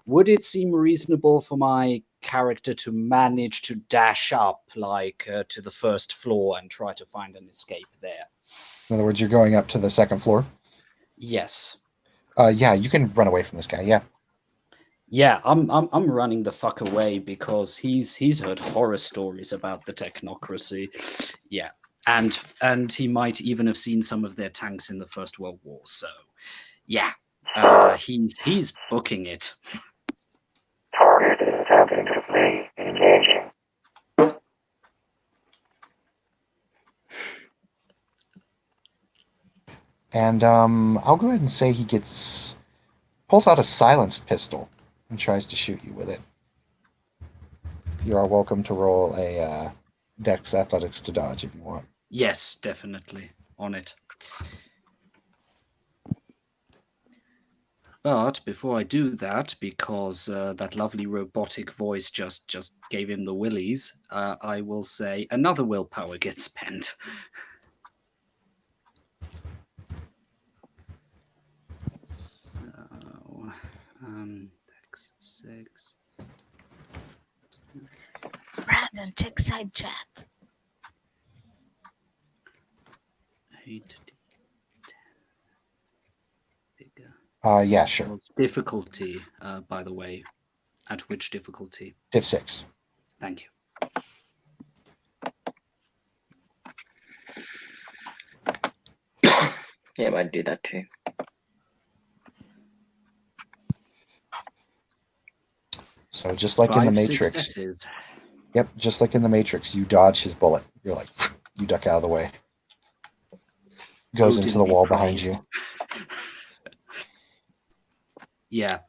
Would it seem reasonable for my character to manage to dash up, like, to the first floor and try to find an escape there? In other words, you're going up to the second floor. Yes. Yeah, you can run away from this guy. Yeah. Yeah, I'm running the fuck away because he's heard horror stories about the technocracy. Yeah. And he might even have seen some of their tanks in the First World War. So yeah. He's booking it. Target is attempting to flee. Engaging. And I'll go ahead and say he pulls out a silenced pistol and tries to shoot you with it. You are welcome to roll a Dex Athletics to dodge if you want. Yes, definitely on it. But before I do that, because that lovely robotic voice just gave him the willies, I will say another willpower gets spent. So, Dex 6. Brandon, check side chat. 8 bigger. Yeah, sure. What's difficulty, by the way? At which difficulty? Div 6. Thank you. Yeah, I might do that too. So just like in the 5 Matrix. successes. Yep, just like in the Matrix, you dodge his bullet. You're like, you duck out of the way. Goes into the Odin be wall behind you. praised. Yeah.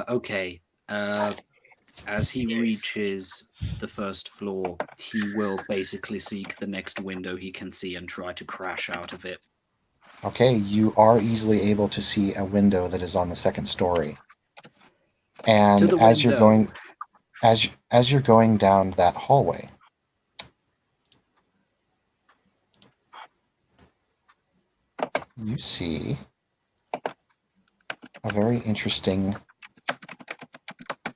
Okay. As he Seriously. reaches the first floor, he will basically seek the next window he can see and try to crash out of it. Okay, you are easily able to see a window that is on the second story. And To the as you're window. going as you're going down that hallway, you see a very interesting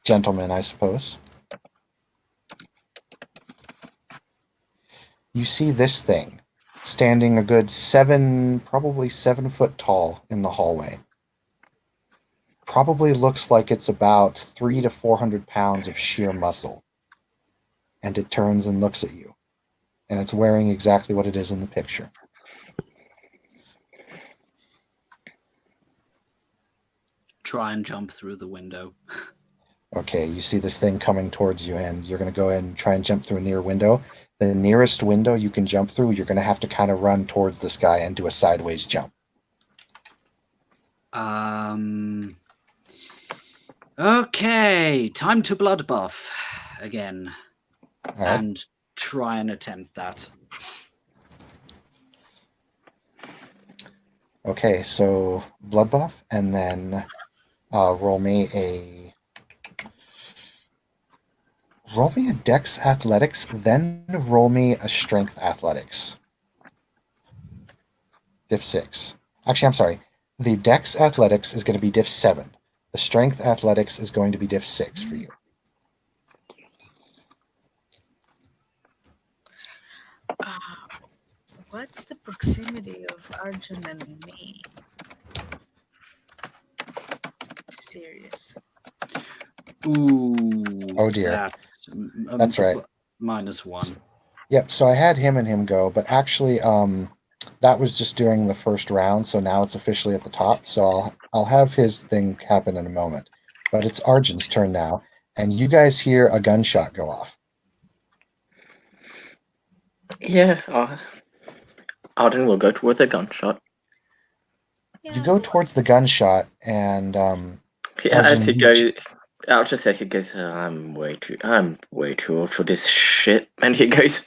gentleman, I suppose. You see this thing standing a good probably 7 foot tall in the hallway. Probably looks like it's about 300 to 400 pounds of sheer muscle. And it turns and looks at you. And it's wearing exactly what it is in the picture. Try and jump through the window. Okay, you see this thing coming towards you, and you're going to go ahead and try and jump through a near window. The nearest window you can jump through, you're going to have to kind of run towards this guy and do a sideways jump. Okay, time to blood buff again, All right. and try and attempt that. Okay, so blood buff, and then roll me a Dex Athletics, then roll me a Strength Athletics. Diff 6. Actually, I'm sorry. The Dex Athletics is going to be Diff 7. The Strength Athletics is going to be Diff 6 for you. What's the proximity of Arjun and me? Serious. Ooh. Oh dear. That's right. -1. Yep, so I had him and him go, but actually that was just during the first round, so now it's officially at the top, so I'll have his thing happen in a moment. But it's Arjun's turn now, and you guys hear a gunshot go off. Yeah, Arden will go towards the gunshot. Yeah, You go towards the gunshot, and Yeah, as he Arjun, goes, I'll just say he goes. I'm way too old for this shit. And he goes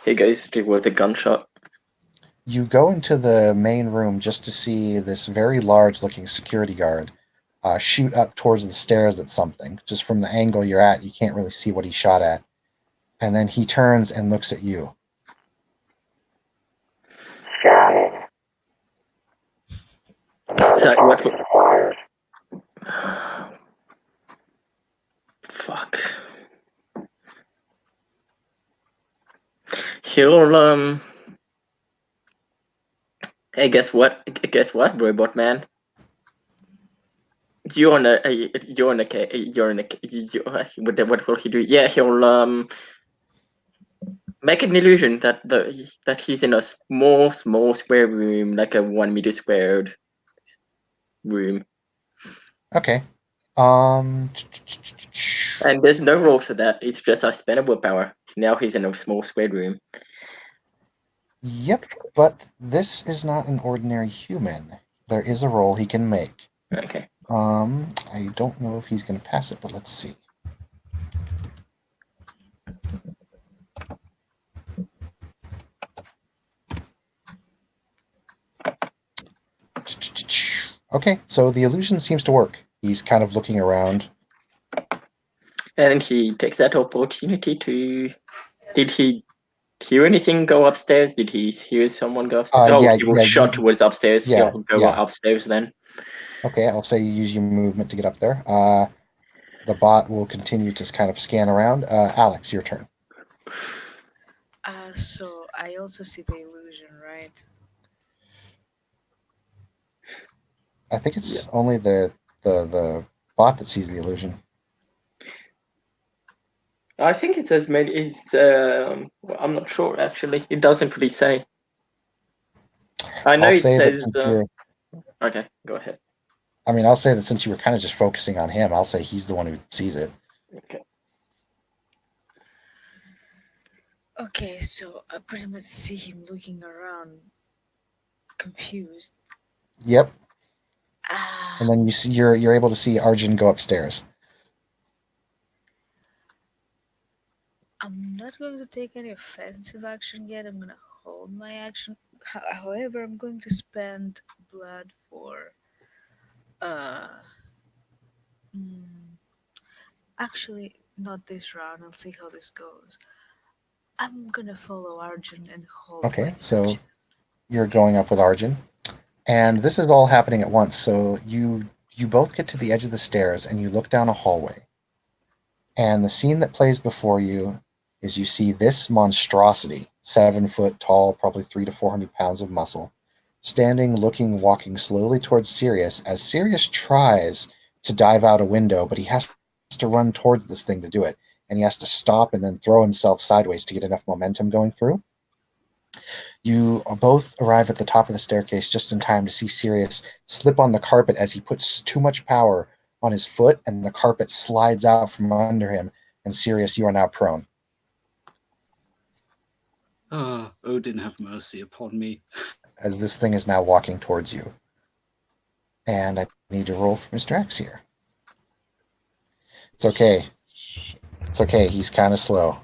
towards the gunshot. you go into the main room just to see this very large-looking security guard shoot up towards the stairs at something. Just from the angle you're at, you can't really see what he shot at. And then he turns and looks at you. Scanning. So what? Fires. Fuck. He'll. Hey, guess what? Guess what, robot man? You're in a. You're in a. You're in a. What will he do? Yeah, he'll make an illusion that he's in a small square room, like a 1 meter squared room. Okay. And there's no roll for that. It's just I spend a willpower. Now he's in a small squared room. Yep, but this is not an ordinary human. There is a roll he can make. Okay. I don't know if he's going to pass it, but let's see. Okay, so the illusion seems to work. He's kind of looking around. And he takes that opportunity to. Did he hear anything go upstairs? Did he hear someone go upstairs? Yeah, He will yeah, shot towards upstairs. yeah, He'll go yeah. upstairs then. Okay, I'll say you use your movement to get up there. The bot will continue to kind of scan around. Alex, your turn. So I also see the illusion, right? I think it's only the bot that sees the illusion. I think it says maybe it's. I'm not sure actually. It doesn't really say. I know I'll it say that says. since you're. Okay, go ahead. I mean, I'll say that since you were kind of just focusing on him, I'll say he's the one who sees it. Okay. Okay, so I pretty much see him looking around, confused. Yep. Ah, And then you see you're able to see Arjun go upstairs. I'm not going to take any offensive action yet. I'm gonna hold my action. However, I'm going to spend blood for. Uh, mm, Actually, not this round. I'll see how this goes. I'm gonna follow Arjun and hold my Okay, so action. you're going up with Arjun. And this is all happening at once. So you both get to the edge of the stairs and you look down a hallway. And the scene that plays before you is you see this monstrosity, 7 foot tall, probably 300 to 400 pounds of muscle, standing, looking, walking slowly towards Sirius as Sirius tries to dive out a window, but he has to run towards this thing to do it. And he has to stop and then throw himself sideways to get enough momentum going through. You both arrive at the top of the staircase just in time to see Sirius slip on the carpet as he puts too much power on his foot, and the carpet slides out from under him. And Sirius, you are now prone. Odin have mercy upon me. As this thing is now walking towards you. And I need to roll for Mr. X here. It's okay. It's okay. He's kind of slow.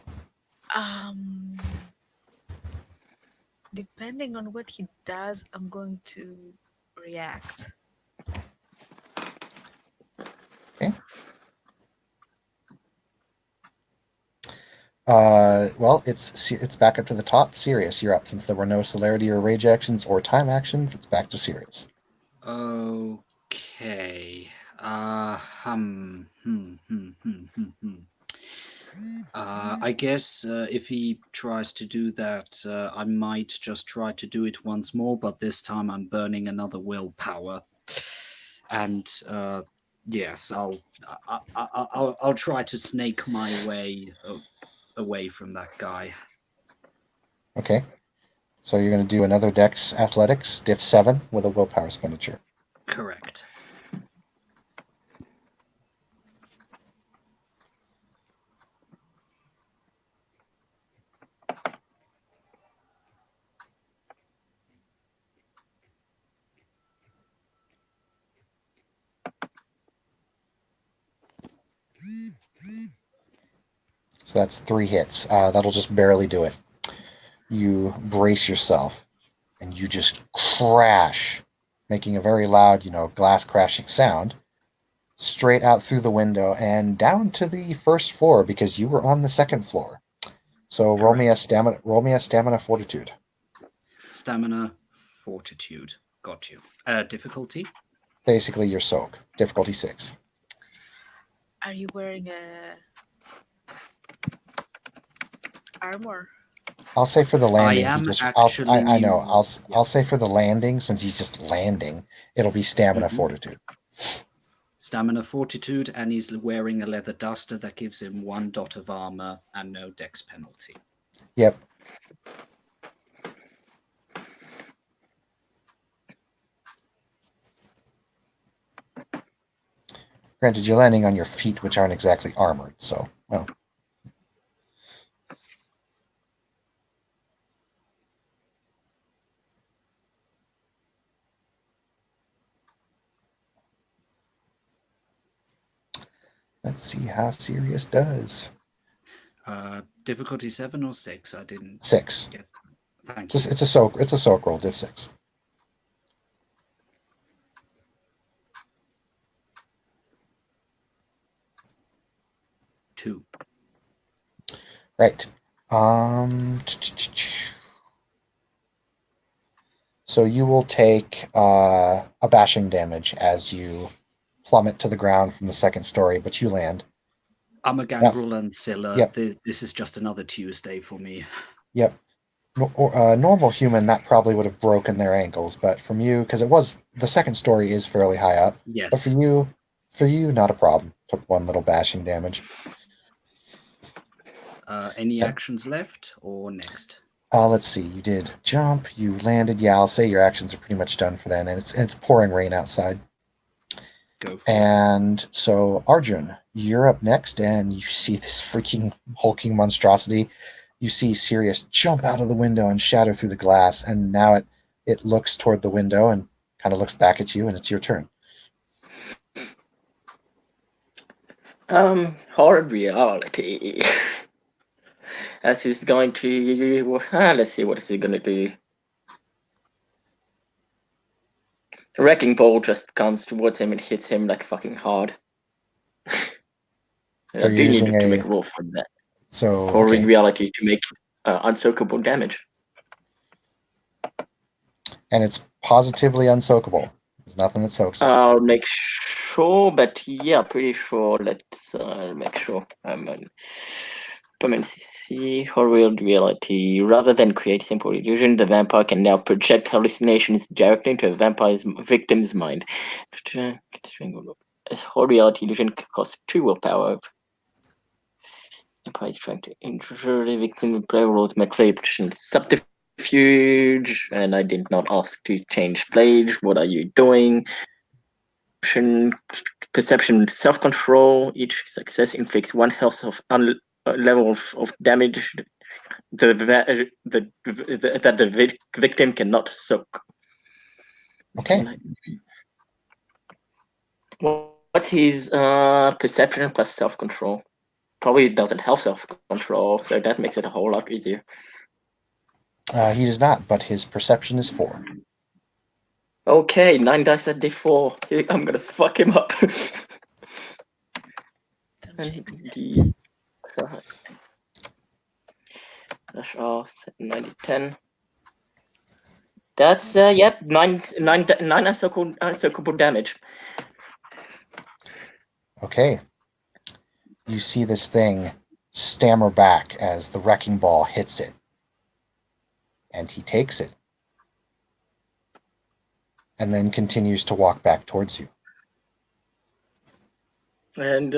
Um, depending on what he does, I'm going to react. Okay. Well, it's back up to the top. Sirius, you're up. Since there were no celerity or rage actions or time actions, it's back to Sirius. Okay. I guess if he tries to do that, I might just try to do it once more, but this time I'm burning another willpower. And yes, I'll try to snake my way away from that guy. Okay. So you're going to do another Dex Athletics, Diff 7, with a willpower expenditure. Correct. So that's 3 hits. That'll just barely do it. You brace yourself, and you just crash, making a very loud, glass crashing sound, straight out through the window and down to the first floor because you were on the second floor. So roll me a stamina fortitude. Stamina, fortitude. Got you. Difficulty? Basically, your soak. Difficulty 6. Are you wearing a armor? I'll say for the landing, I am he just. actually I know. new. I'll say for the landing, since he's just landing, it'll be stamina fortitude. Stamina fortitude, and he's wearing a leather duster that gives him 1 dot of armor and no dex penalty. Yep. Granted, you're landing on your feet, which aren't exactly armored, so, well. Let's see how Sirius does. Difficulty 7 or 6? I didn't 6. get. Thank you. It's a soak roll, diff 6. Two. Right. So you will take a bashing damage as you plummet to the ground from the second story, but you land. I'm a gangrel and Scylla. Yep. This is just another Tuesday for me. Yep. Normal human, that probably would have broken their ankles, but from you, because the second story is fairly high up. Yes. But for you, not a problem. Took 1 little bashing damage. Any Yep. actions left or next? Let's see. You did jump. You landed. Yeah, I'll say your actions are pretty much done for then, and it's pouring rain outside. Go for it. And so, Arjun, you're up next, and you see this freaking hulking monstrosity. You see Sirius jump out of the window and shatter through the glass, and now it looks toward the window and kind of looks back at you, and it's your turn. Hard reality. As he's going to, let's see, what is he gonna do? The wrecking ball just comes towards him and hits him like fucking hard. So I do you're need using to make a roll for that. So, Or okay. in reality, to make unsoakable damage. And it's positively unsoakable. There's nothing that soaks up. I'll make sure, but yeah, pretty sure. Let's make sure. Permanency or real reality. Rather than create simple illusion, the vampire can now project hallucinations directly into a vampire's victim's mind. A whole reality illusion costs 2 willpower. Vampire is trying to injure the victim with play rolls my clay petition subterfuge, and I did not ask to change blade. What are you doing? Perception, self-control. Each success inflicts 1 health of level of damage that the victim cannot soak. Okay. What's his perception plus self-control? Probably doesn't have self-control, so that makes it a whole lot easier. He does not, but his perception is 4. Okay, 9 dice at d4. I'm gonna fuck him up. Don't And jinx it. the dash off 90 10. That's yep, 9 uncirclable damage. Okay. You see this thing stammer back as the wrecking ball hits it. And he takes it. And then continues to walk back towards you. And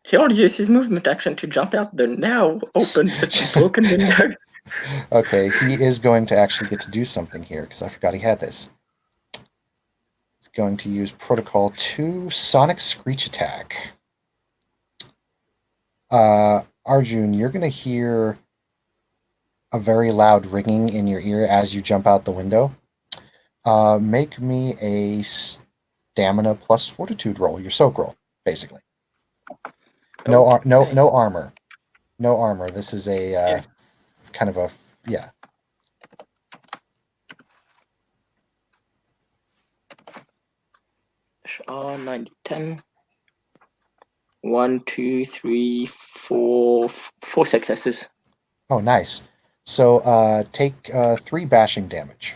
he'll use his movement action to jump out the now opened broken window. Okay, he is going to actually get to do something here because I forgot he had this. He's going to use Protocol 2 Sonic Screech Attack. Arjun, you're going to hear a very loud ringing in your ear as you jump out the window. Make me a stamina plus fortitude roll, your soak roll, basically. No armor. No armor. This is a kind of a, yeah. Oh, 90, 10. 1, 2, 3, 4, 4 successes. Oh, nice. So take 3 bashing damage.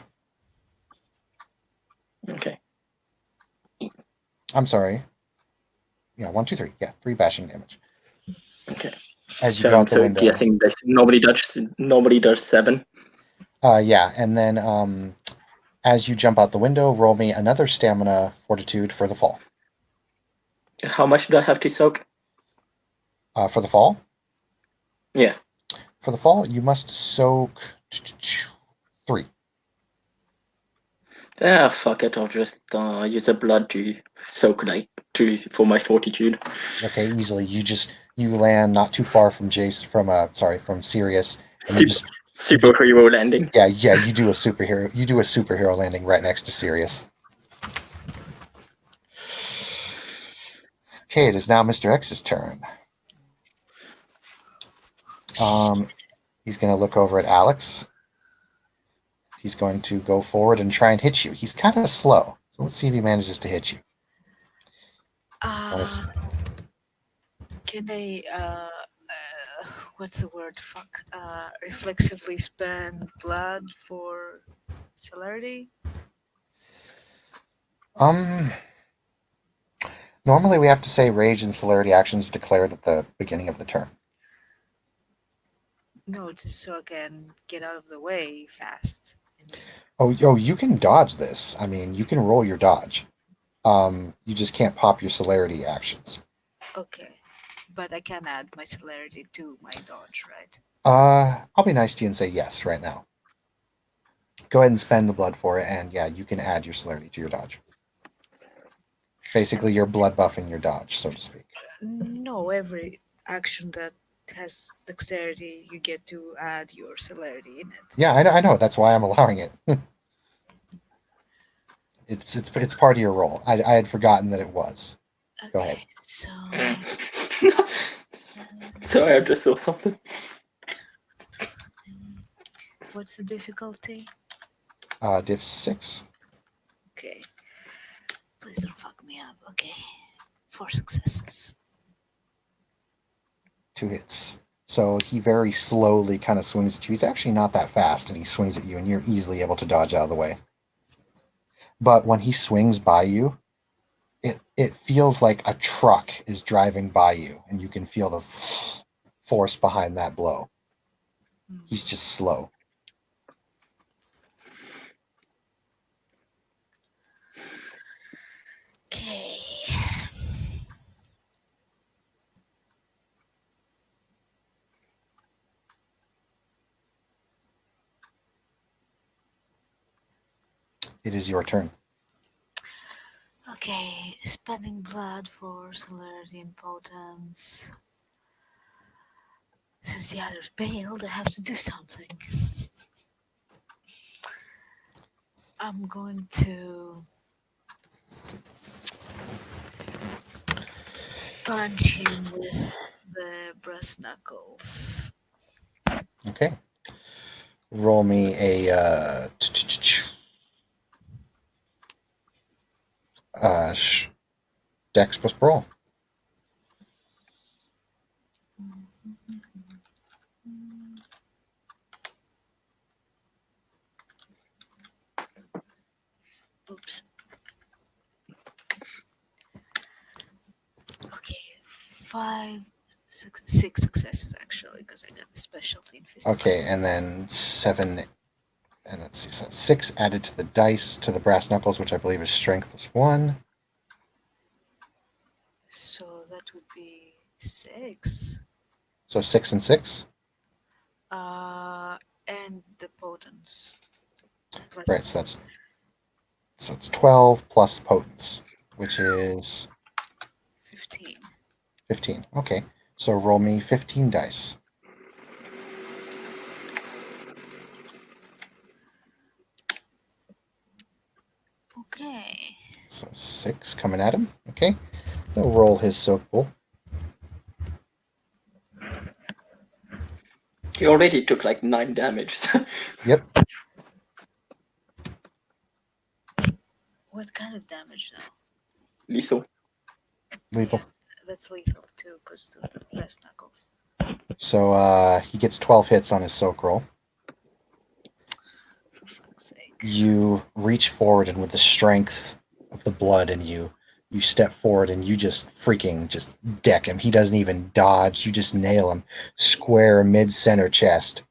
Okay. I'm sorry. Yeah, 1, 2, 3. Yeah, 3 bashing damage. Okay. As you So go I'm out the so window. guessing this nobody does 7. Yeah, and then as you jump out the window, roll me another stamina fortitude for the fall. How much do I have to soak? For the fall? Yeah. For the fall, you must soak 3. Ah, fuck it. I'll just use a blood to soak for my fortitude. Okay, easily. You land not too far from from Sirius, and Superhero landing. yeah, you do a superhero landing right next to Sirius. Okay, it is now Mr. X's turn. He's going to look over at Alex. He's going to go forward and try and hit you. He's kind of slow, so let's see if he manages to hit you. Can I what's the word? Fuck. Reflexively spend blood for celerity? Normally we have to say rage and celerity actions declared at the beginning of the turn. No, just so I can get out of the way fast. Oh, you can dodge this. I mean, you can roll your dodge. You just can't pop your celerity actions. Okay. But I can add my celerity to my dodge, right? I'll be nice to you and say yes right now. Go ahead and spend the blood for it, and yeah, you can add your celerity to your dodge. Basically, you're blood buffing your dodge, so to speak. No, every action that has dexterity, you get to add your celerity in it. Yeah, I know. That's why I'm allowing it. It's part of your roll. I had forgotten that it was. Okay, Go ahead. so Sorry, I just saw something. what's the difficulty? Diff 6. Okay. Please don't fuck me up. Okay. 4 successes. 2 hits. So he very slowly kind of swings at you. He's actually not that fast, and he swings at you, and you're easily able to dodge out of the way. But when he swings by you, it feels like a truck is driving by you, and you can feel the force behind that blow. He's just slow. Okay. It is your turn. Okay, spending blood for celerity and potence. Since the others bailed, I have to do something. I'm going to punch him with the brass knuckles. Okay. Roll me a Dex plus brawl. Oops. Okay, six successes actually, because I got a specialty in fist. Okay, and then 7, and let's see, so that's 6 added to the dice, to the brass knuckles, which I believe is strength plus 1. So that would be 6. So 6 and 6. And the potence. Plus Right, so it's 12 plus potence, which is 15. 15. Okay, so roll me 15 dice. Okay. So 6 coming at him. Okay, he'll roll his soak bowl. He already took like 9 damage. Yep. What kind of damage though? Lethal. Lethal. Yeah, that's lethal too, because the brass knuckles. So he gets 12 hits on his soak roll. For fuck's sake. You reach forward, and with the strength of the blood in you, you step forward and you just deck him. He doesn't even dodge. You just nail him square mid-center chest.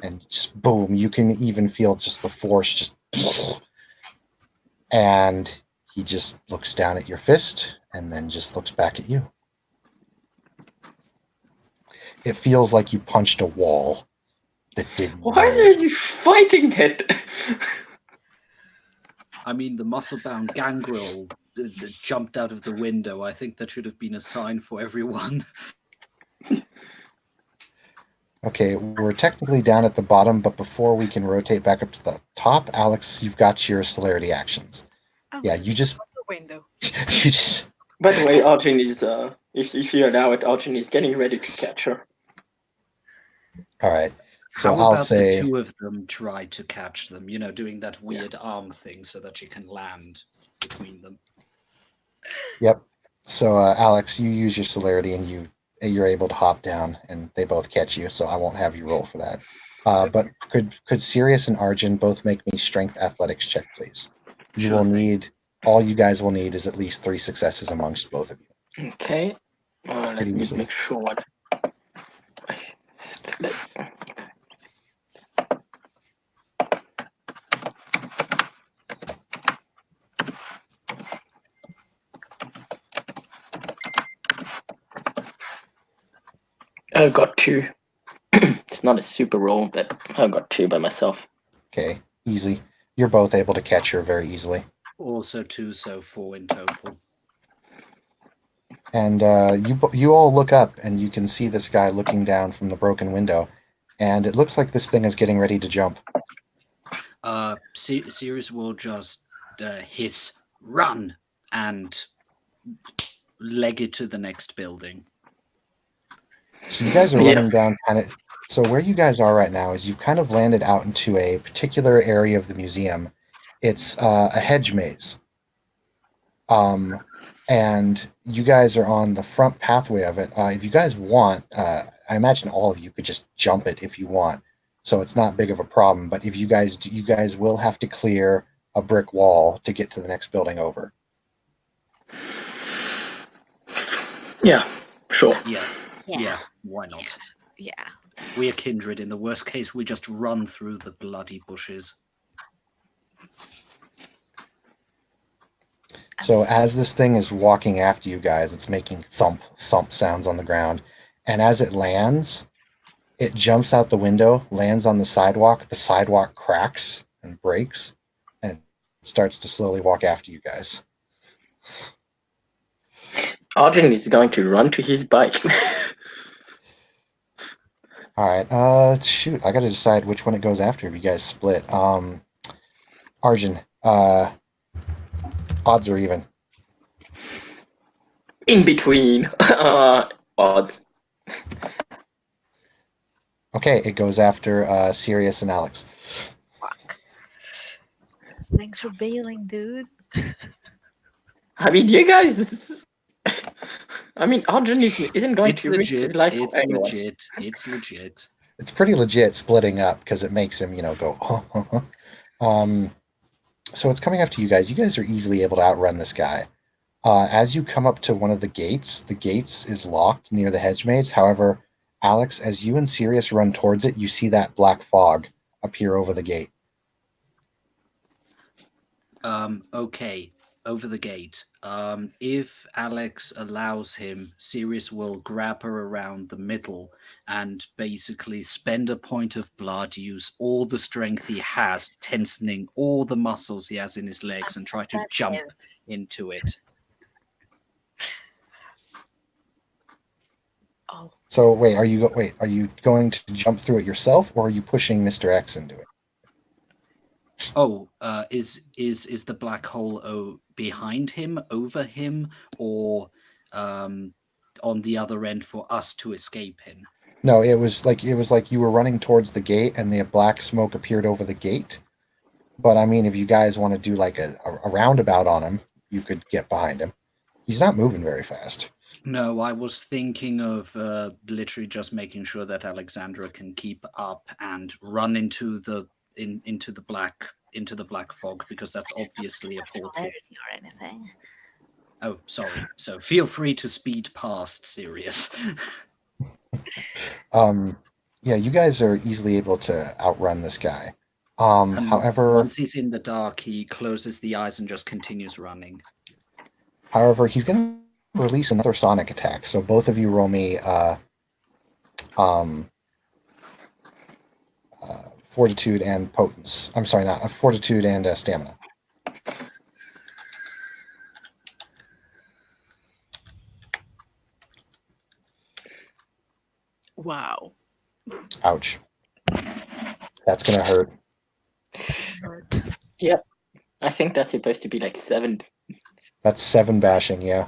And just boom, you can even feel just the force just... And he just looks down at your fist and then just looks back at you. It feels like you punched a wall that didn't Why are move. you fighting it? I mean, the muscle-bound gangrel jumped out of the window. I think that should have been a sign for everyone. Okay, we're technically down at the bottom, but before we can rotate back up to the top, Alex, you've got your celerity actions. Yeah, you just... Out the window. you just... By the way, Arjun is if you allow it, Arjun is getting ready to catch her. All right. So How I'll about say... the two of them try to catch them? You know, doing that weird arm thing so that you can land between them. Yep. So Alex, you use your celerity and you're able to hop down, and they both catch you. So I won't have you roll for that. But could Sirius and Arjun both make me strength athletics check, please? You Sure will thing. need... All you guys will need is at least 3 successes amongst both of you. Okay. Let Pretty me easy. make sure what. I got 2. It's not a super roll, but I got 2 by myself. Okay, easy. You're both able to catch her very easily. Also 2, so 4 in total. And you all look up, and you can see this guy looking down from the broken window, and it looks like this thing is getting ready to jump. Sirius will just hiss, run, and leg it to the next building. So you guys are Yeah. running down kind of... So where you guys are right now is you've kind of landed out into a particular area of the museum. It's a hedge maze. And you guys are on the front pathway of it. If you guys want, I imagine all of you could just jump it if you want, so it's not big of a problem. But if you guys will have to clear a brick wall to get to the next building over. Yeah, sure. Yeah, Yeah. yeah. Why not? Yeah. We are kindred. In the worst case, we just run through the bloody bushes. So as this thing is walking after you guys, it's making thump thump sounds on the ground, and as it lands, it jumps out the window, lands on the sidewalk cracks and breaks, and it starts to slowly walk after you guys. Arjun is going to run to his bike. All right, shoot, I got to decide which one it goes after if you guys split. Arjun, odds are even. In between odds. Okay, it goes after Sirius and Alex. Fuck. Thanks for bailing, dude. I mean, you guys. I mean, Arjun isn't going It's to risk his legit. life for It's anyone. legit. It's legit. It's pretty legit splitting up because it makes him, go. So it's coming after you guys. You guys are easily able to outrun this guy. As you come up to one of the gates is locked near the hedge maze. However, Alex, as you and Sirius run towards it, you see that black fog appear over the gate. Okay, over the gate. If Alex allows him, Sirius will grab her around the middle and basically spend a point of blood, use all the strength he has, tensioning all the muscles he has in his legs, and try to That's jump him. into it. Oh, So wait, are you going to jump through it yourself, or are you pushing Mr. X into it? Oh, is the black hole behind him, over him, or on the other end for us to escape him? No, it was like you were running towards the gate, and the black smoke appeared over the gate. But I mean, if you guys want to do like a roundabout on him, you could get behind him. He's not moving very fast. No, I was thinking of literally just making sure that Alexandra can keep up and run into the into the black fog, because that's obviously a portal. celerity or anything. Oh, sorry. So feel free to speed past Sirius. Yeah, you guys are easily able to outrun this guy. However, Once he's in the dark, he closes the eyes and just continues running. he's going to release another sonic attack. So both of you roll me fortitude and potence. I'm sorry, not fortitude and stamina. Wow. Ouch. That's going to hurt. Hurt. Yep. I think that's supposed to be like 7. That's 7 bashing, yeah.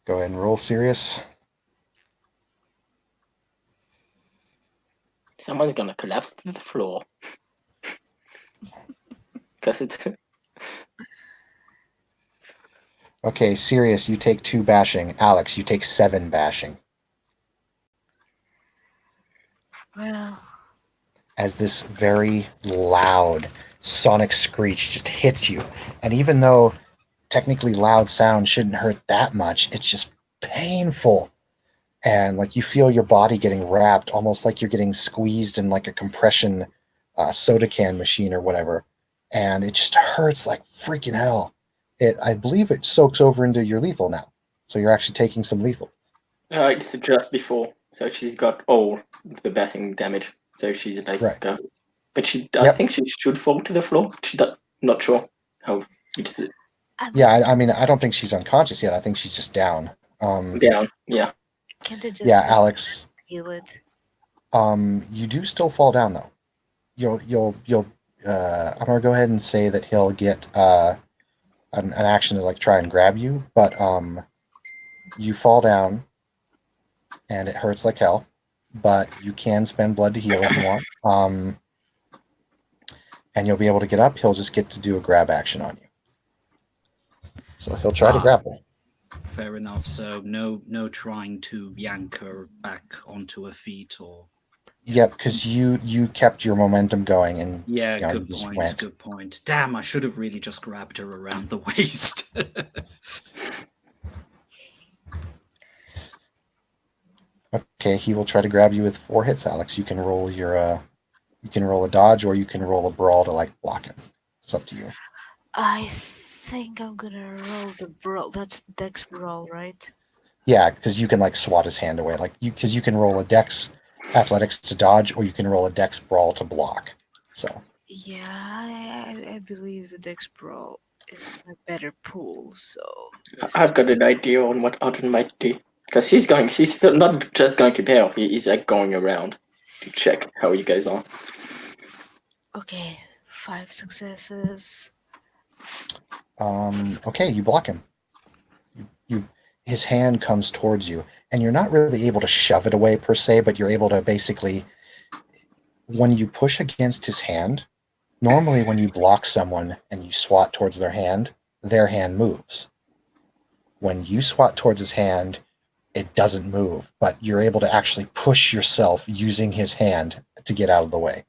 Go ahead and roll Sirius. Someone's gonna collapse to the floor. Because it. Okay, Sirius, you take 2 bashing. Alex, you take 7 bashing. Well, As this very loud sonic screech just hits you. And even though technically loud sound shouldn't hurt that much, it's just painful. And like you feel your body getting wrapped, almost like you're getting squeezed in like a compression soda can machine or whatever. And it just hurts like freaking hell. I believe it soaks over into your lethal now. So you're actually taking some lethal. It's just before. So she's got all the bashing damage. So she's like. Right. But I think she should fall to the floor. Not sure how it's Yeah, I mean, I don't think she's unconscious yet. I think she's just down. down. Yeah. can't I just Yeah, Alex. heal it? You do still fall down though. You'll. I'm gonna go ahead and say that he'll get an action to like try and grab you, but you fall down, and it hurts like hell. But you can spend blood to heal if you want. And you'll be able to get up. He'll just get to do a grab action on you. So he'll try to Ah, grapple. fair enough. So no trying to yank her back onto her feet or yeah. Yep, because you kept your momentum going and Yeah, you good just point. went. Good point. Damn, I should have really just grabbed her around the waist. Okay, he will try to grab you with 4 hits, Alex. You can roll a dodge or you can roll a brawl to like block him. It's up to you. I think I'm gonna roll the brawl. That's Dex brawl, right? Yeah, because you can like swat his hand away. Like because you can roll a dex athletics to dodge or you can roll a dex brawl to block. So Yeah, I believe the Dex brawl is my better pool. So this I've is got an idea on what Arjun might do. Because he's still not just going to bail, he's like going around to check how you guys are. okay. 5 successes. okay, you block him. You his hand comes towards you, and you're not really able to shove it away per se, but you're able to basically when you push against his hand. Normally, when you block someone and you swat towards their hand moves. When you swat towards his hand, it doesn't move, but you're able to actually push yourself using his hand to get out of the way.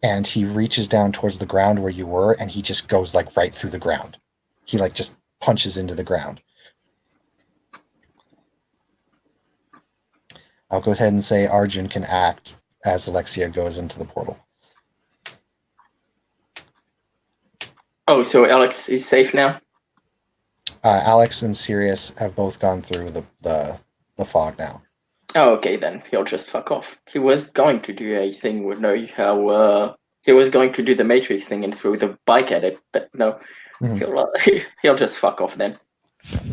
And he reaches down towards the ground where you were, and he just goes like right through the ground. He like just punches into the ground. I'll go ahead and say Arjun can act as Alexia goes into the portal. Oh, so Alex is safe now? Alex and Sirius have both gone through the fog now. Oh, okay, then he'll just fuck off. He was going to do a thing with no how he was going to do the Matrix thing and throw the bike at it, but no, Mhm. he'll just fuck off then.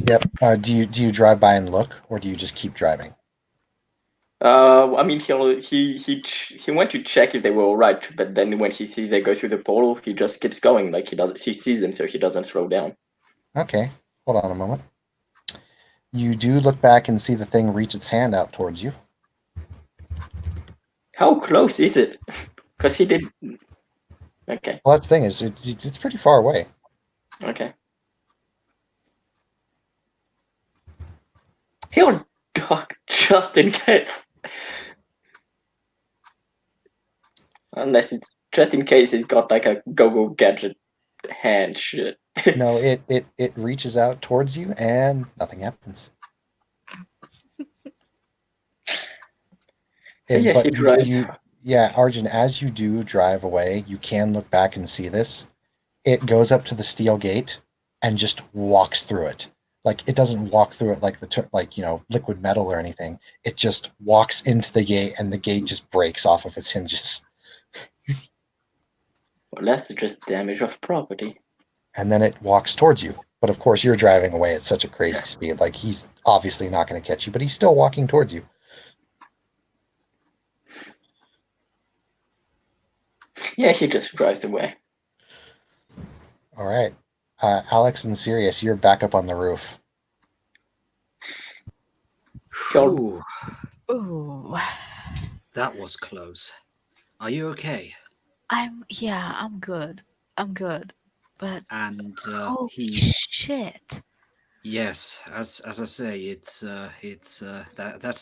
Yep. Do you drive by and look, or do you just keep driving? I mean, he went to check if they were all right, but then when he sees they go through the portal, he just keeps going. Like he sees them, so he doesn't slow down. Okay. Hold on a moment. You do look back and see the thing reach its hand out towards you. How close is it? Because he did. Okay, Well, that's the thing is it's pretty far away. okay. He'll duck just in case. Unless it's just in case he's got like a go-go gadget hand shit. No, it reaches out towards you and nothing happens. So yeah, he But drives. yeah, Arjun, as you do drive away, you can look back and see this. It goes up to the steel gate and just walks through it. Like it doesn't walk through it like liquid metal or anything. It just walks into the gate and the gate just breaks off of its hinges. Well, that's just damage of property. And then it walks towards you. But of course, you're driving away at such a crazy speed. Like he's obviously not going to catch you, but he's still walking towards you. Yeah, he just drives away. All right, Alex and Sirius, you're back up on the roof. Whew, Ooh. that was close. Are you okay? I'm good. I'm good. But And holy he, shit. yes, as I say, it's that's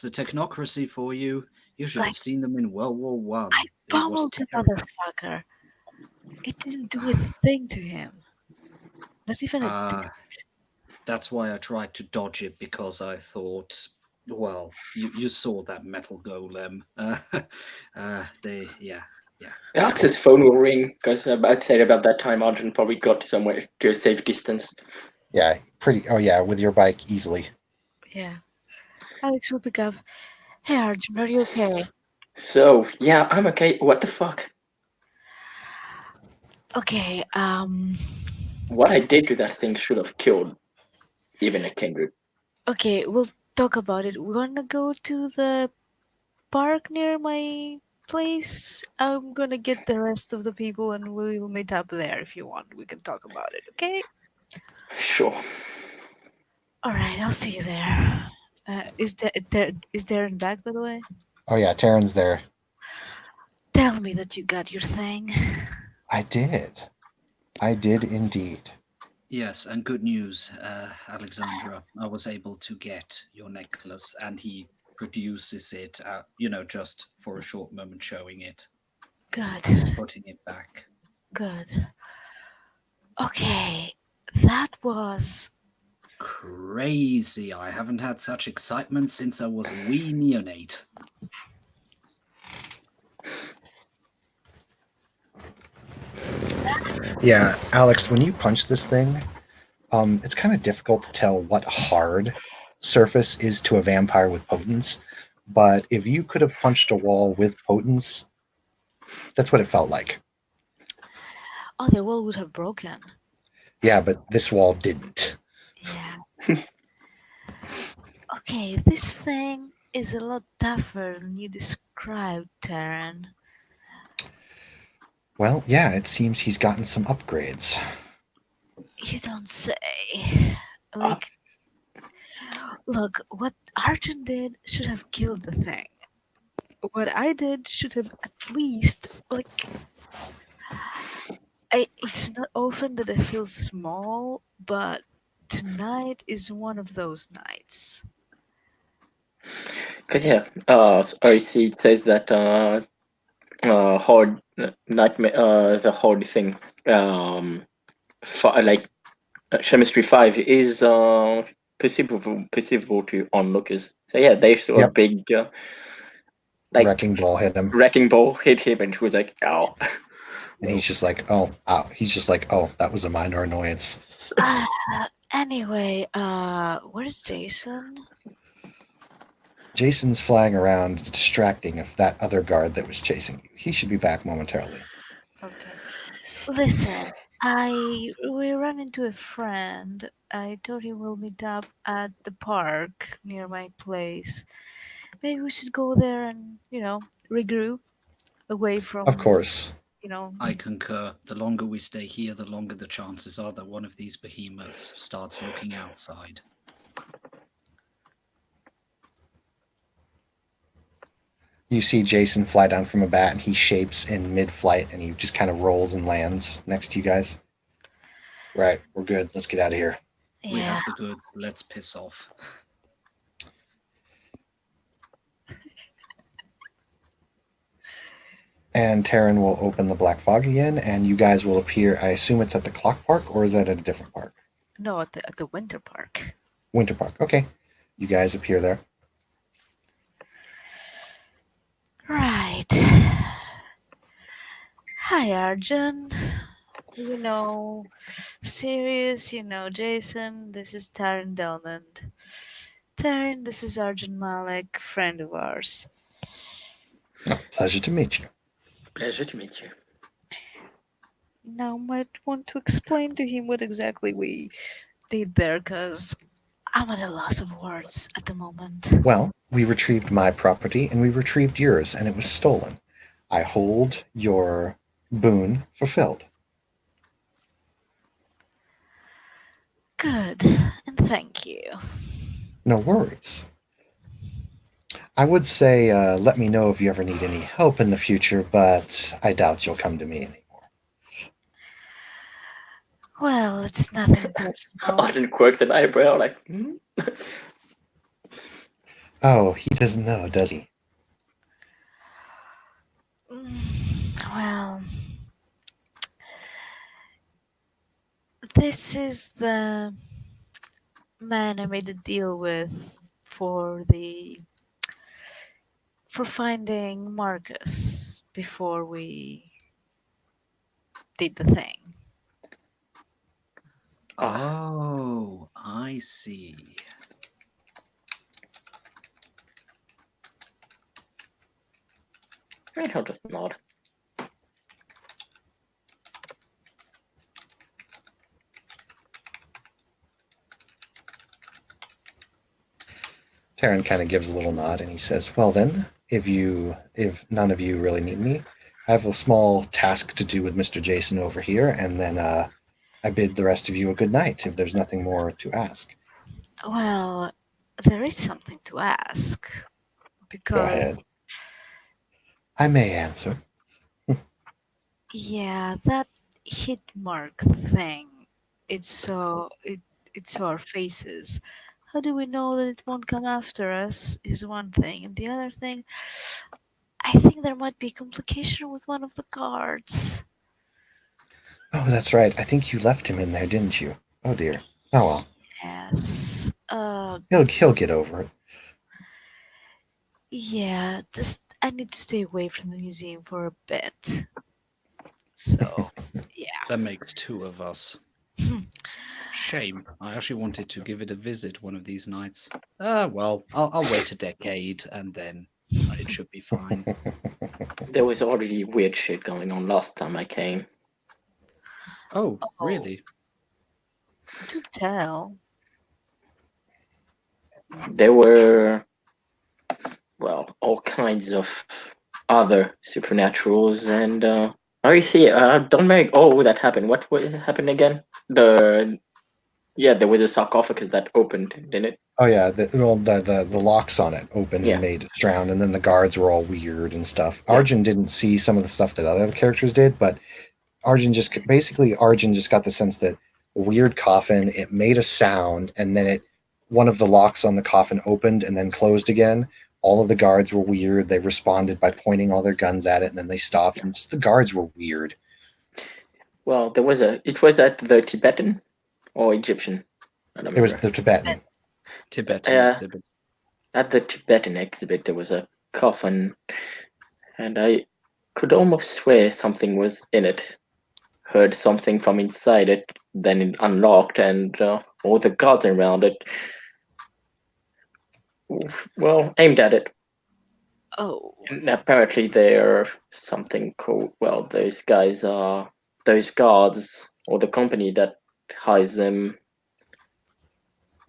the technocracy for you. You should Like have seen them in World War I One. It was pummeled the terrible. motherfucker. It didn't do a thing to him. Not even a Uh, dent. that's why I tried to dodge it because I thought, well, you saw that metal golem. Yeah, yeah. Alex's phone will ring because I'd say about that time Arjun probably got somewhere to a safe distance. Yeah, pretty. Oh yeah, with your bike easily. Yeah. Alex will pick up. Hey Arjun, are you okay? So yeah, I'm okay. What the fuck? Okay, What I did to that thing should have killed even a kindred. okay, we'll talk about it. We're gonna go to the park near my place. I'm gonna get the rest of the people and we'll meet up there if you want. We can talk about it, okay? Sure. Alright, I'll see you there. Is Darren back by the way? Oh yeah, Taryn's there. Tell me that you got your thing. I did. I did indeed. Yes, and good news, Alexandra. I was able to get your necklace, and he produces it, just for a short moment, showing it, Good, putting it back. good. Okay, that was. Crazy. I haven't had such excitement since I was a wee neonate. Yeah, Alex, when you punch this thing, it's kind of difficult to tell what hard surface is to a vampire with potence. But if you could have punched a wall with potence, that's what it felt like. Oh, the wall would have broken. Yeah, but this wall didn't. Yeah. Okay, this thing is a lot tougher than you described, Taryn. Well, yeah, it seems he's gotten some upgrades. You don't say. Uh, Like, look, what Arjun did should have killed the thing. What I did should have at least, like, it's not often that I feel small, but tonight is one of those nights. Cause yeah, I see it says that hard nightmare, the hard thing, like chemistry 5 is perceivable to onlookers. So yeah, they saw a Yep, big like wrecking ball hit him, wrecking ball hit him, and he was like, "Ow!" and he's just like, "Oh, ow." He's just like, "Oh, that was a minor annoyance." Uh, anyway, where's Jason? Jason's flying around, distracting if that other guard that was chasing you. He should be back momentarily. Okay. Listen, we ran into a friend. I told him we'll meet up at the park near my place. Maybe we should go there and, regroup away Of from, course. you know. I concur. The longer we stay here, the longer the chances are that one of these behemoths starts looking outside. You see Jason fly down from a bat, and he shapes in mid-flight, and he just kind of rolls and lands next to you guys. Right, we're good. Let's get out of here. We Yeah. have the goods. Let's piss off. And Taryn will open the black fog again, and you guys will appear. I assume it's at the clock park, or is that at a different park? No, at the winter park. Winter park. Okay. You guys appear there. Right. Hi, Arjun. Sirius, Jason. This is Taryn Delmond. Taryn, this is Arjun Malik, friend of ours. Oh, pleasure to meet you. Pleasure to meet you. Now, might want to explain to him what exactly we did there, because I'm at a loss of words at the moment. Well, we retrieved my property, and we retrieved yours, and it was stolen. I hold your boon fulfilled. Good, and thank you. No worries. I would say, let me know if you ever need any help in the future, but I doubt you'll come to me anymore. Well, it's nothing personal. Arden quirks an eyebrow, like, hmm? Oh, he doesn't know, does he? Well, this is the man I made a deal with for finding Marcus before we did the thing. Ah, Oh, I see. and he'll just nod. Taryn kind of gives a little nod, and he says, "Well then, if none of you really need me, I have a small task to do with Mr. Jason over here, and then I bid the rest of you a good night. If there's nothing more to ask, Well, there is something to ask go ahead. because, I may answer. yeah, that hit mark thing. it saw our faces. How do we know that it won't come after us? Is one thing, and the other thing, I think there might be complication with one of the guards. Oh, that's right. I think you left him in there, didn't you? Oh dear. Oh well. Yes. He'll get over it. Yeah. Just I need to stay away from the museum for a bit. So, yeah. That makes two of us. Shame. I actually wanted to give it a visit one of these nights. Well, I'll wait a decade and then it should be fine. There was already weird shit going on last time I came. Oh, Oh, really? do tell. There were, well, all kinds of other supernaturals, and oh, you see, don't make. Oh, that happened. What happened again? Yeah, there was a sarcophagus that opened, didn't it? Oh yeah, the locks on it opened and Yeah. made us drown, and then the guards were all weird and stuff. Yeah. Arjun didn't see some of the stuff that other characters did, but Arjun just got the sense that a weird coffin, it made a sound, and then one of the locks on the coffin opened and then closed again. All of the guards were weird. They responded by pointing all their guns at it, and then they stopped. And just the guards were weird. Well, there was a. It was at the Tibetan or Egyptian. I don't It was remember. the Tibetan. Tibetan Uh, exhibit. at the Tibetan exhibit, there was a coffin, and I could almost swear something was in it. Heard something from inside it, then it unlocked, and all the guards around it, well, aimed at it. Oh, And apparently, they're something called. Well, those guards or the company that hires them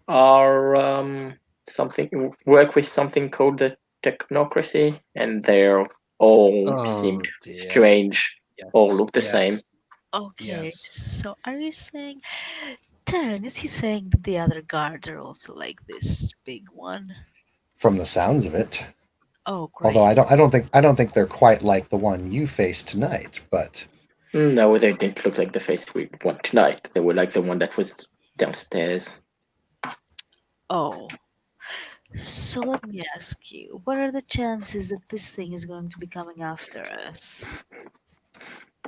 are something work with something called the technocracy, and they're all seemed Oh dear. strange. All Yes. look the same. Yes. okay. Yes. So, are you saying, Taryn, is he saying that the other guards are also like this big one? From the sounds of it. Oh, Although great. I don't think they're quite like the one you faced tonight, but No, they didn't look like the face we want tonight. They were like the one that was downstairs. Oh, so let me ask you, what are the chances that this thing is going to be coming after us?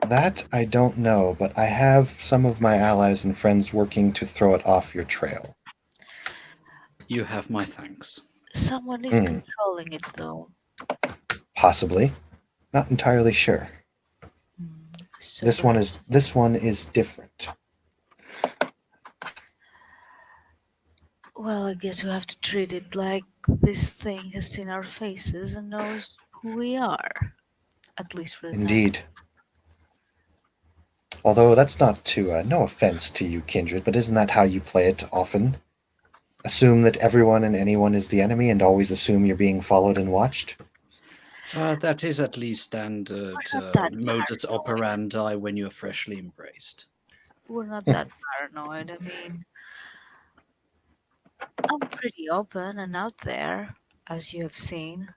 that I don't know. But I have some of my allies and friends working to throw it off your trail. You have my thanks. Someone is Hmm, controlling it, though. possibly. Not entirely sure. So This one is different. well, I guess we have to treat it like this thing has seen our faces and knows who we are, at least for the time. Indeed. Although that's not to no offense to you, Kindred, but isn't that how you play it often? Assume that everyone and anyone is the enemy, and always assume you're being followed and watched. That is at least standard We're not that modus paranoid. operandi when you're freshly embraced. We're not that paranoid. I mean, I'm pretty open and out there, as you have seen.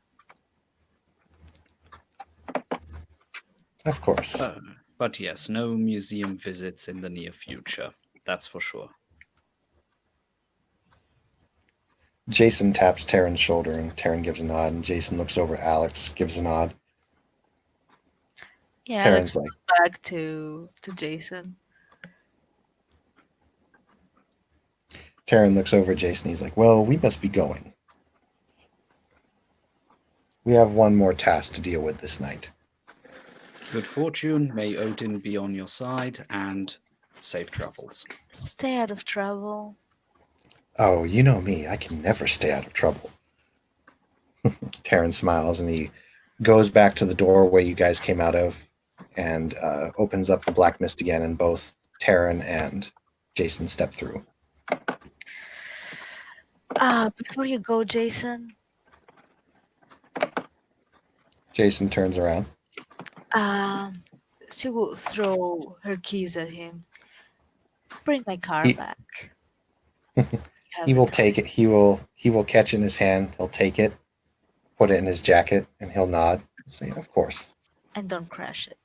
Of course. Uh, but yes, no museum visits in the near future. That's for sure. Jason taps Taryn's shoulder, and Taryn gives a nod, and Jason looks over at Alex, gives a nod. Yeah, Taryn's Alex like, back to Jason. Taryn looks over at Jason. He's like, well, we must be going. We have one more task to deal with this night. Good fortune, may Odin be on your side, and safe travels. Stay out of trouble. Oh, you know me. I can never stay out of trouble. Taryn smiles, and he goes back to the doorway you guys came out of and opens up the black mist again, and both Taryn and Jason step through. Before you go, Jason, Jason turns around. um, she will throw her keys at him. Bring my car He back. he will take it. He will catch it in his hand. He'll take it, put it in his jacket, and he'll nod. Say, of course. And don't crash it.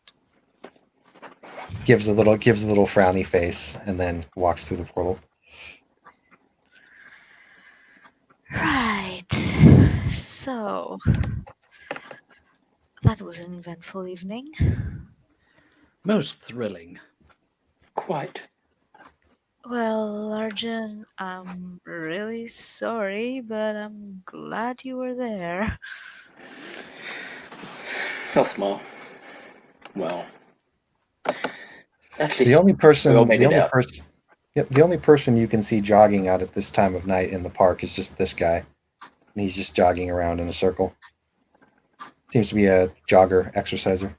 gives a little frowny face, and then walks through the portal. Right. So, that was an eventful evening. Most thrilling. Quite. Well, Arjun, I'm really sorry, but I'm glad you were there. Well, small. Well, at The least only we all person, made the it only out. person, yep, the only person you can see jogging out at this time of night in the park is just this guy, and he's just jogging around in a circle. Seems to be a jogger exerciser.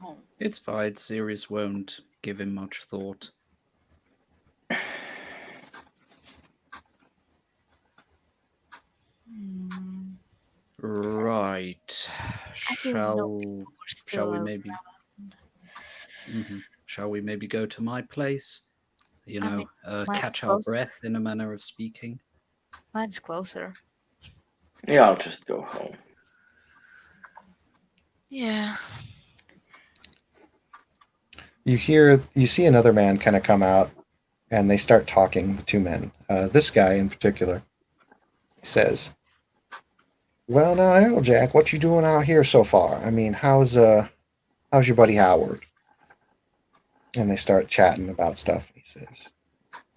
Oh. It's fine. Sirius won't give him much thought. Hmm. Right. I didn't know people Shall were shall still we around. maybe shall we maybe go to my place? I mean, mine's Catch our closer. breath in a manner of speaking. Mine's closer. Yeah, I'll just go home. Yeah. You see another man kind of come out, and they start talking. The two men. This guy in particular says, "Well, now, hell, Jack, what you doing out here so far? I mean, how's your buddy Howard?" And they start chatting about stuff.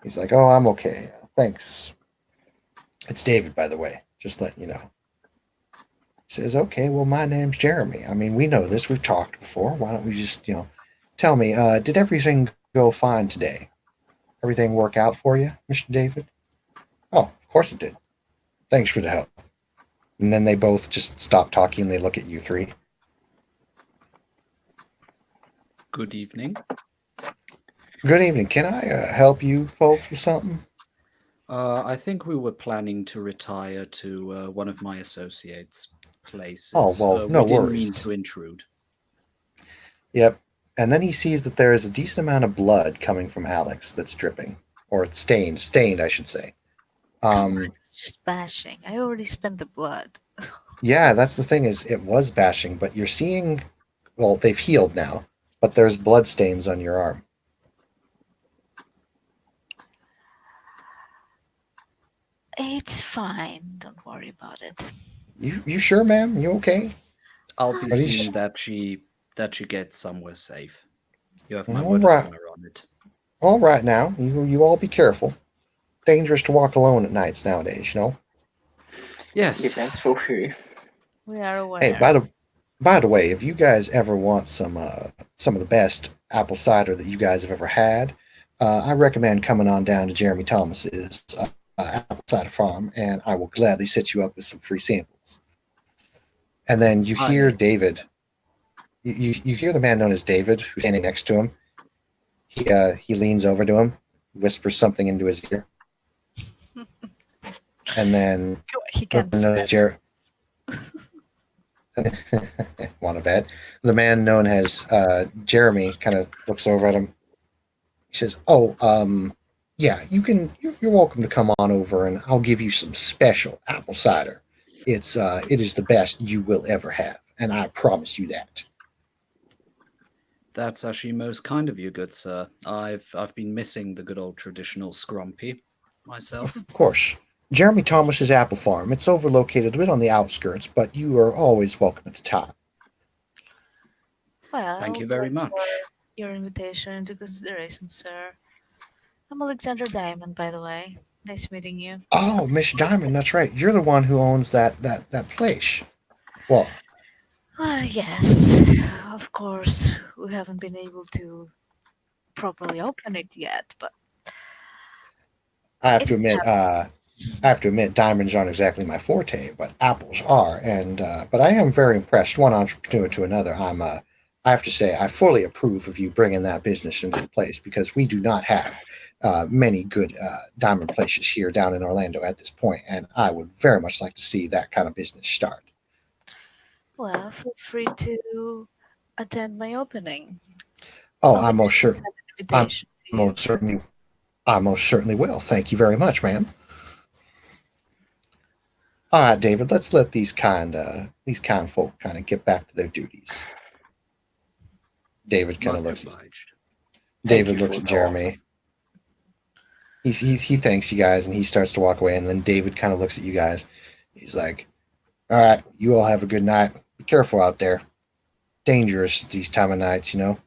He's like, "Oh, I'm okay. Thanks. It's David, by the way. Just letting you know." He says, "Okay, well, my name's Jeremy. I mean, we know this. We've talked before. Why don't we just, tell me, did everything go fine today? Everything work out for you, Mr. David?" "Oh, of course it did. Thanks for the help." And then they both just stop talking and they look at you three. Good evening. "Good evening. Can I help you folks with something?" I think we were planning to retire to one of my associates' "Oh, places. well, We no didn't mean worries." to intrude. Yep. And then he sees that there is a decent amount of blood coming from Alex that's dripping. Or it's stained, I should say. Come on, Um, it's just bashing. I already spent the blood. yeah, that's the thing is it was bashing, but you're seeing, well, they've healed now, but there's blood stains on your arm. It's fine. Don't worry about it. You sure, ma'am? You okay? I'll be Are you seeing that she gets somewhere safe. You have my all word of right? honor on it. All right now. You all be careful. Dangerous to walk alone at nights nowadays, you know. Yes. Depends for who. We are Hey, aware. by the way, if you guys ever want some of the best apple cider that you guys have ever had, I recommend coming on down to Jeremy Thomas's apple cider farm, and I will gladly set you up with some free samples. And then you hear I David. You hear the man known as David who's standing next to him. He leans over to him, whispers something into his ear, and then He the can't man known spell. as want to bet the man known as Jeremy kind of looks over at him. He says, "Oh, yeah, you can. You're welcome to come on over, and I'll give you some special apple cider. It is the best you will ever have, and I promise you that." That's actually most kind of you, good sir. I've been missing the good old traditional scrumpy myself. Of course, Jeremy Thomas's apple farm. It's over located a bit on the outskirts, but you are always welcome at the top. Well, Thank I'll you very take much. your invitation into consideration, sir. I'm Alexander Diamond, by the way. Nice meeting you. Oh, Miss Diamond, that's right. You're the one who owns that place. Well, Yes, of course, we haven't been able to properly open it yet, but I have it to will admit, happen. diamonds aren't exactly my forte, but apples are. And but I am very impressed. One entrepreneur to another, I have to say, I fully approve of you bringing that business into the place because we do not have many good diamond places here down in Orlando at this point, and I would very much like to see that kind of business start. Well, feel free to attend my opening. Oh, I'll make sure to send an I'm invitation to you. most certainly, I most certainly will. Thank you very much, ma'am. All right, David. Let's let these kind folk kind of get back to their duties. David kind of Much looks. obliged. David you looks for at the Jeremy. He thanks you guys, and he starts to walk away. And then David kind of looks at you guys. He's like, "All right, you all have a good night. Be careful out there. Dangerous these time of nights, you know. Of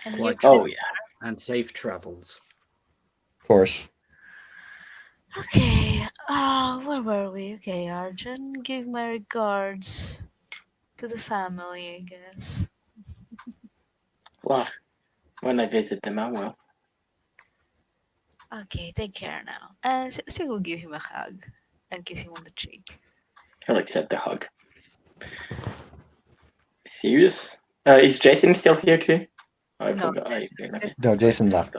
And you Quite too. Oh true. yeah. And safe travels. course." Okay, where were we? Okay, Arjun, give my regards to the family, I guess. Well, when I visit them, I will. Okay, take care now. And she will give him a hug and kiss him on the cheek. I'll accept the hug. Serious? Is Jason still here too? I No, forgot. No, Jason left.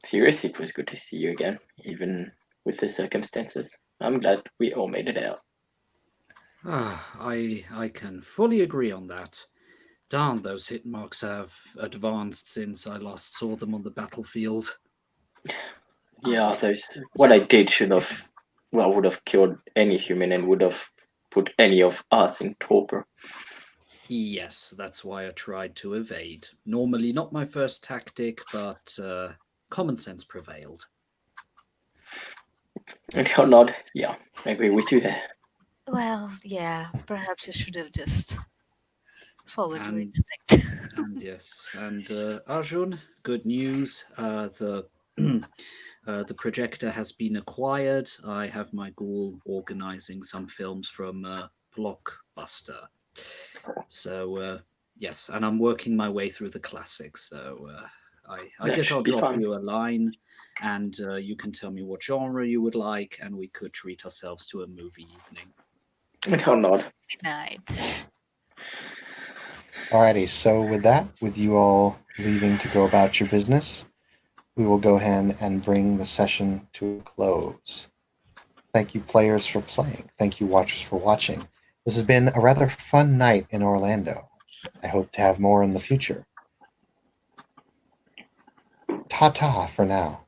Serious, it was good to see you again, even with the circumstances. I'm glad we all made it out. I can fully agree on that. Darn, those hit marks have advanced since I last saw them on the battlefield. Yeah, what I did would have killed any human and would have put any of us in torpor. Yes, that's why I tried to evade. Normally not my first tactic, but common sense prevailed. And you're not. Yeah, I agree with you there. well, yeah, perhaps you should have just followed your And instinct. and yes, and Arjun, good news. The the projector has been acquired. I have my ghoul organizing some films from Blockbuster. So yes, and I'm working my way through the classics. So I That guess I'll should be drop fun. you a line, and you can tell me what genre you would like, and we could treat ourselves to a movie evening. And you're not. Good night. Alrighty, so with that, with you all leaving to go about your business, we will go ahead and bring the session to a close. Thank you, players, for playing. Thank you, watchers, for watching. This has been a rather fun night in Orlando. I hope to have more in the future. Ta ta for now.